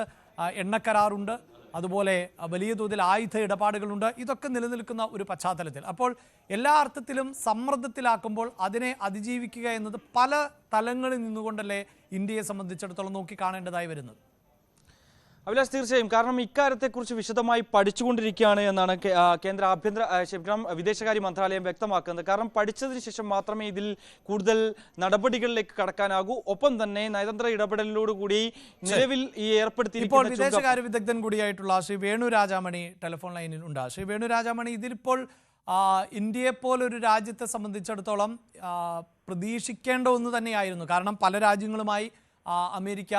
S1: എണ്ണക്കരാറുണ്ട്, അതുപോലെ വലിയ തോതിൽ ആയുധ ഇടപാടുകളുണ്ട്. ഇതൊക്കെ നിലനിൽക്കുന്ന ഒരു പശ്ചാത്തലത്തിൽ അപ്പോൾ എല്ലാ അർത്ഥത്തിലും സമ്മർദ്ദത്തിലാക്കുമ്പോൾ അതിനെ അതിജീവിക്കുക എന്നത് പല തലങ്ങളിൽ നിന്നുകൊണ്ടല്ലേ ഇന്ത്യയെ സംബന്ധിച്ചിടത്തോളം നോക്കി കാണേണ്ടതായി വരുന്നത്.
S4: അഭിലാഷ്, തീർച്ചയായും. കാരണം ഇക്കാര്യത്തെക്കുറിച്ച് വിശദമായി പഠിച്ചുകൊണ്ടിരിക്കുകയാണ് എന്നാണ് കേന്ദ്ര വിദേശകാര്യ മന്ത്രാലയം വ്യക്തമാക്കുന്നത്. കാരണം പഠിച്ചതിന് ശേഷം മാത്രമേ ഇതിൽ കൂടുതൽ നടപടികളിലേക്ക് കടക്കാനാകൂ. ഒപ്പം തന്നെ നയതന്ത്ര ഇടപെടലിനോടുകൂടി നിലവിൽ ഈ
S1: ഇപ്പോൾ വിദേശകാര്യ വിദഗ്ധൻ കൂടിയായിട്ടുള്ള ശ്രീ വേണു രാജാമണി ടെലിഫോൺ ലൈനിൽ ഉണ്ട്. ശ്രീ വേണു രാജാമണി, ഇതിലിപ്പോൾ ഇന്ത്യയെപ്പോലൊരു രാജ്യത്തെ സംബന്ധിച്ചിടത്തോളം പ്രതീക്ഷിക്കേണ്ട ഒന്ന് തന്നെയായിരുന്നു. കാരണം പല രാജ്യങ്ങളുമായി അമേരിക്ക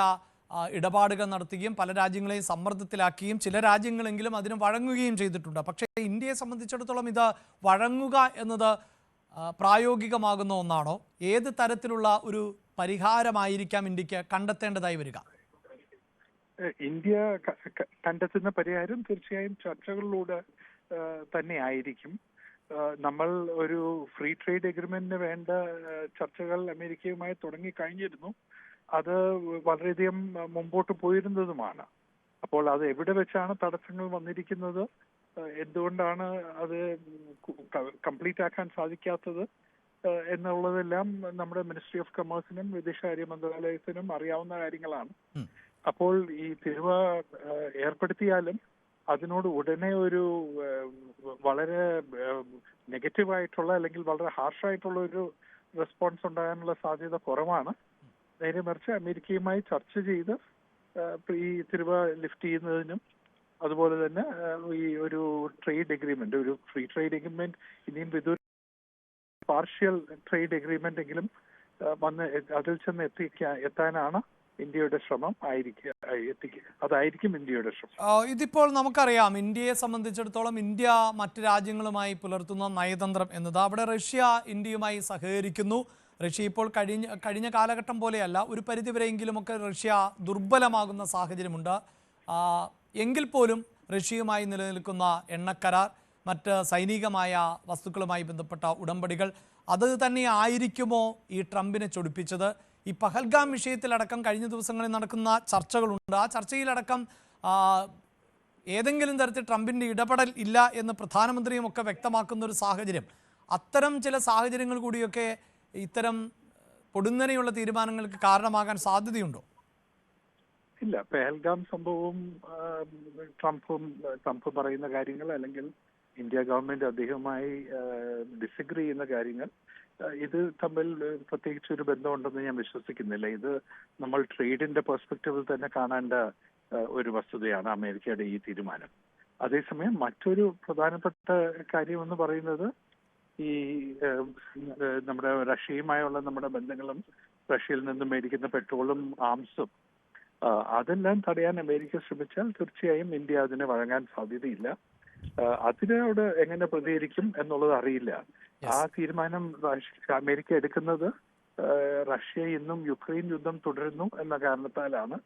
S1: ഇടപാടുകൾ നടത്തുകയും പല രാജ്യങ്ങളെയും സമ്മർദ്ദത്തിലാക്കുകയും ചില രാജ്യങ്ങളെങ്കിലും അതിന് വഴങ്ങുകയും ചെയ്തിട്ടുണ്ട്. പക്ഷേ ഇന്ത്യയെ സംബന്ധിച്ചിടത്തോളം ഇത് വഴങ്ങുക എന്നത് പ്രായോഗികമാകുന്ന ഒന്നാണോ? ഏത് തരത്തിലുള്ള ഒരു പരിഹാരമായിരിക്കാം ഇന്ത്യക്ക് കണ്ടെത്തേണ്ടതായി വരിക?
S5: ഇന്ത്യ കണ്ടെത്തുന്ന പരിഹാരം തീർച്ചയായും ചർച്ചകളിലൂടെ തന്നെ ആയിരിക്കും. നമ്മൾ ഒരു ഫ്രീ ട്രേഡ് എഗ്രിമെന്റിന് വേണ്ട ചർച്ചകൾ അമേരിക്കയുമായി തുടങ്ങിക്കഴിഞ്ഞിരുന്നു. അത് വളരെയധികം മുമ്പോട്ട് പോയിരുന്നതുമാണ്. അപ്പോൾ അത് എവിടെ വെച്ചാണ് തടസ്സങ്ങൾ വന്നിരിക്കുന്നത്, എന്തുകൊണ്ടാണ് അത് കംപ്ലീറ്റ് ആക്കാൻ സാധിക്കാത്തത് എന്നുള്ളതെല്ലാം നമ്മുടെ മിനിസ്ട്രി ഓഫ് കൊമേഴ്സിനും വിദേശകാര്യ മന്ത്രാലയത്തിനും അറിയാവുന്ന കാര്യങ്ങളാണ്. അപ്പോൾ ഈ തീരുവ ഏർപ്പെടുത്തിയാലും അതിനോട് ഉടനെ ഒരു വളരെ നെഗറ്റീവായിട്ടുള്ള അല്ലെങ്കിൽ വളരെ ഹാർഷായിട്ടുള്ള ഒരു റെസ്പോൺസ് ഉണ്ടാകാനുള്ള സാധ്യത കുറവാണ്. നേരെ മറിച്ച് അമേരിക്കയുമായി ചർച്ച ചെയ്ത് ഈ തീരുവ ലിഫ്റ്റ് ചെയ്യുന്നതിനും അതുപോലെ തന്നെ ഈ ഒരു ട്രേഡ് എഗ്രിമെന്റ്, ഒരു ഫ്രീ ട്രേഡ് എഗ്രിമെന്റ് ഇനിയും വിദൂര പാർഷ്യൽ ട്രേഡ് എഗ്രിമെന്റ് എങ്കിലും വന്ന് അതിൽ ചെന്ന് എത്താനാണ് ഇന്ത്യയുടെ ശ്രമം അതായിരിക്കും ഇന്ത്യയുടെ ശ്രമം.
S1: ഇതിപ്പോൾ നമുക്കറിയാം, ഇന്ത്യയെ സംബന്ധിച്ചിടത്തോളം ഇന്ത്യ മറ്റ് രാജ്യങ്ങളുമായി പുലർത്തുന്ന നയതന്ത്രം എന്നത് അവിടെ റഷ്യ ഇന്ത്യയുമായി സഹകരിക്കുന്നു. റഷ്യ ഇപ്പോൾ കഴിഞ്ഞ കാലഘട്ടം പോലെയല്ല, ഒരു പരിധിവരെയെങ്കിലുമൊക്കെ റഷ്യ ദുർബലമാകുന്ന സാഹചര്യമുണ്ട്. എങ്കിൽ പോലും റഷ്യയുമായി നിലനിൽക്കുന്ന എണ്ണക്കരാർ, മറ്റ് സൈനികമായ വസ്തുക്കളുമായി ബന്ധപ്പെട്ട ഉടമ്പടികൾ, അത് തന്നെ ആയിരിക്കുമോ ഈ ട്രംപിനെ ചൊടിപ്പിച്ചത്? ഈ പഹൽഗാം വിഷയത്തിലടക്കം കഴിഞ്ഞ ദിവസങ്ങളിൽ നടക്കുന്ന ചർച്ചകളുണ്ട്. ആ ചർച്ചയിലടക്കം ഏതെങ്കിലും തരത്തിൽ ട്രംപിൻ്റെ ഇടപെടൽ ഇല്ല എന്ന് പ്രധാനമന്ത്രിയും ഒക്കെ വ്യക്തമാക്കുന്ന ഒരു സാഹചര്യം, അത്തരം ചില സാഹചര്യങ്ങൾ കൂടിയൊക്കെ ഇത്തരം പൊടുന്നനെയുള്ള തീരുമാനങ്ങൾക്ക് കാരണമാകാൻ സാധ്യതയുണ്ടോ?
S5: ഇല്ല, പെഹൽഗാം സംഭവവും ട്രംപ് പറയുന്ന കാര്യങ്ങൾ അല്ലെങ്കിൽ ഇന്ത്യ ഗവൺമെന്റ് അദ്ദേഹവുമായി ഡിസഗ്രി ചെയ്യുന്ന കാര്യങ്ങൾ, ഇത് തമ്മിൽ പ്രത്യേകിച്ച് ഒരു ബന്ധമുണ്ടെന്ന് ഞാൻ വിശ്വസിക്കുന്നില്ല. ഇത് നമ്മൾ ട്രേഡിന്റെ പെർസ്പെക്റ്റീവിൽ തന്നെ കാണേണ്ട ഒരു വസ്തുതയാണ് അമേരിക്കയുടെ ഈ തീരുമാനം. അതേസമയം മറ്റൊരു പ്രധാനപ്പെട്ട കാര്യം എന്ന് പറയുന്നത് ഈ നമ്മുടെ റഷ്യയുമായുള്ള നമ്മുടെ ബന്ധങ്ങളും റഷ്യയിൽ നിന്നും മേടിക്കുന്ന പെട്രോളും ആംസും അതെല്ലാം തടയാൻ അമേരിക്ക ശ്രമിച്ചാൽ തീർച്ചയായും ഇന്ത്യ അതിനെ വഴങ്ങാൻ സാധ്യതയില്ല. അതിനോട് എങ്ങനെ പ്രതികരിക്കും എന്നുള്ളത് അറിയില്ല. ആ തീരുമാനം അമേരിക്ക എടുക്കുന്നത് റഷ്യ ഇന്നും യുക്രൈൻ യുദ്ധം തുടരുന്നു എന്ന കാരണത്താലാണ്.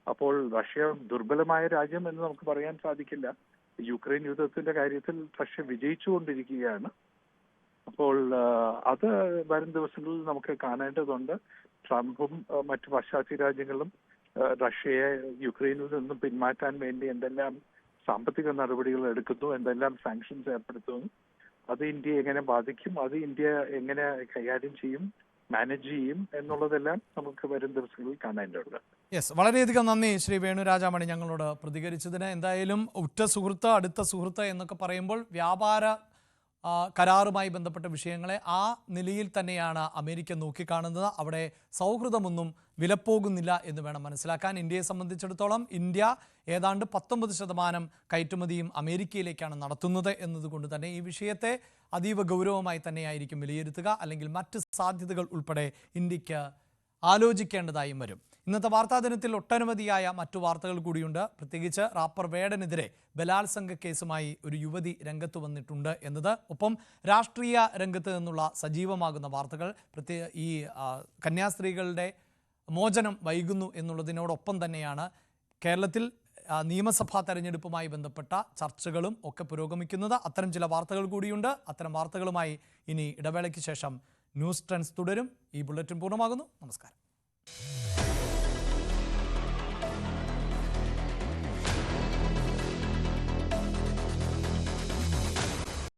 S5: അപ്പോൾ റഷ്യ ദുർബലമായ രാജ്യം എന്ന് നമുക്ക് പറയാൻ സാധിക്കില്ല. യുക്രൈൻ യുദ്ധത്തിന്റെ കാര്യത്തിൽ റഷ്യ വിജയിച്ചുകൊണ്ടിരിക്കുകയാണ്. അപ്പോൾ അത് വരും ദിവസങ്ങളിൽ നമുക്ക് കാണേണ്ടതുണ്ട്. ട്രംപും മറ്റു പാശ്ചാത്യ രാജ്യങ്ങളും റഷ്യയെ യുക്രൈനിൽ നിന്നും പിന്മാറ്റാൻ വേണ്ടി എന്തെല്ലാം സാമ്പത്തിക നടപടികൾ എടുക്കുന്നു, എന്തെല്ലാം സാങ്ഷൻസ് ഏർപ്പെടുത്തുന്നു, അത് ഇന്ത്യയെ എങ്ങനെ ബാധിക്കും, അത് ഇന്ത്യ എങ്ങനെ കൈകാര്യം ചെയ്യും, മാനേജ് ചെയ്യും എന്നുള്ളതെല്ലാം നമുക്ക് വരും ദിവസങ്ങളിൽ കാണേണ്ടതുണ്ട്.
S1: യെസ്, വളരെയധികം നന്ദി ശ്രീ വേണു രാജാമണി ഞങ്ങളോട് പ്രതികരിച്ചതിന്. എന്തായാലും ഉറ്റ സുഹൃത്ത്, അടുത്ത സുഹൃത്ത് എന്നൊക്കെ പറയുമ്പോൾ വ്യാപാര കരാറുമായി ബന്ധപ്പെട്ട വിഷയങ്ങളെ ആ നിലയിൽ തന്നെയാണ് അമേരിക്ക നോക്കിക്കാണുന്നത്. അവിടെ സൗഹൃദമൊന്നും വിലപ്പോകുന്നില്ല എന്ന് വേണം മനസ്സിലാക്കാൻ. ഇന്ത്യയെ സംബന്ധിച്ചിടത്തോളം ഇന്ത്യ ഏതാണ്ട് 19% കയറ്റുമതിയും അമേരിക്കയിലേക്കാണ് നടത്തുന്നത് എന്നതുകൊണ്ട് തന്നെ ഈ വിഷയത്തെ അതീവ ഗൗരവമായി തന്നെയായിരിക്കും വിലയിരുത്തുക. അല്ലെങ്കിൽ മറ്റ് സാധ്യതകൾ ഉൾപ്പെടെ ഇന്ത്യക്ക് ആലോചിക്കേണ്ടതായും വരും. ഇന്നത്തെ വാർത്താ ദിനത്തിൽ ഒട്ടനവധിയായ മറ്റു വാർത്തകൾ കൂടിയുണ്ട്. പ്രത്യേകിച്ച് റാപ്പർ വേടനെതിരെ ബലാത്സംഗ കേസുമായി ഒരു യുവതി രംഗത്ത് വന്നിട്ടുണ്ട് എന്നത്, ഒപ്പം രാഷ്ട്രീയ രംഗത്ത് നിന്നുള്ള സജീവമാകുന്ന വാർത്തകൾ, ഈ കന്യാസ്ത്രീകളുടെ മോചനം വൈകുന്നു എന്നുള്ളതിനോടൊപ്പം തന്നെയാണ് കേരളത്തിൽ നിയമസഭാ തെരഞ്ഞെടുപ്പുമായി ബന്ധപ്പെട്ട ചർച്ചകളും ഒക്കെ പുരോഗമിക്കുന്നത്. അത്തരം ചില വാർത്തകൾ കൂടിയുണ്ട്. അത്തരം വാർത്തകളുമായി ഇനി ഇടവേളയ്ക്ക് ശേഷം ന്യൂസ് ട്രെൻഡ്സ് തുടരും. ഈ ബുള്ളറ്റിൻ പൂർണ്ണമാകുന്നു. നമസ്കാരം.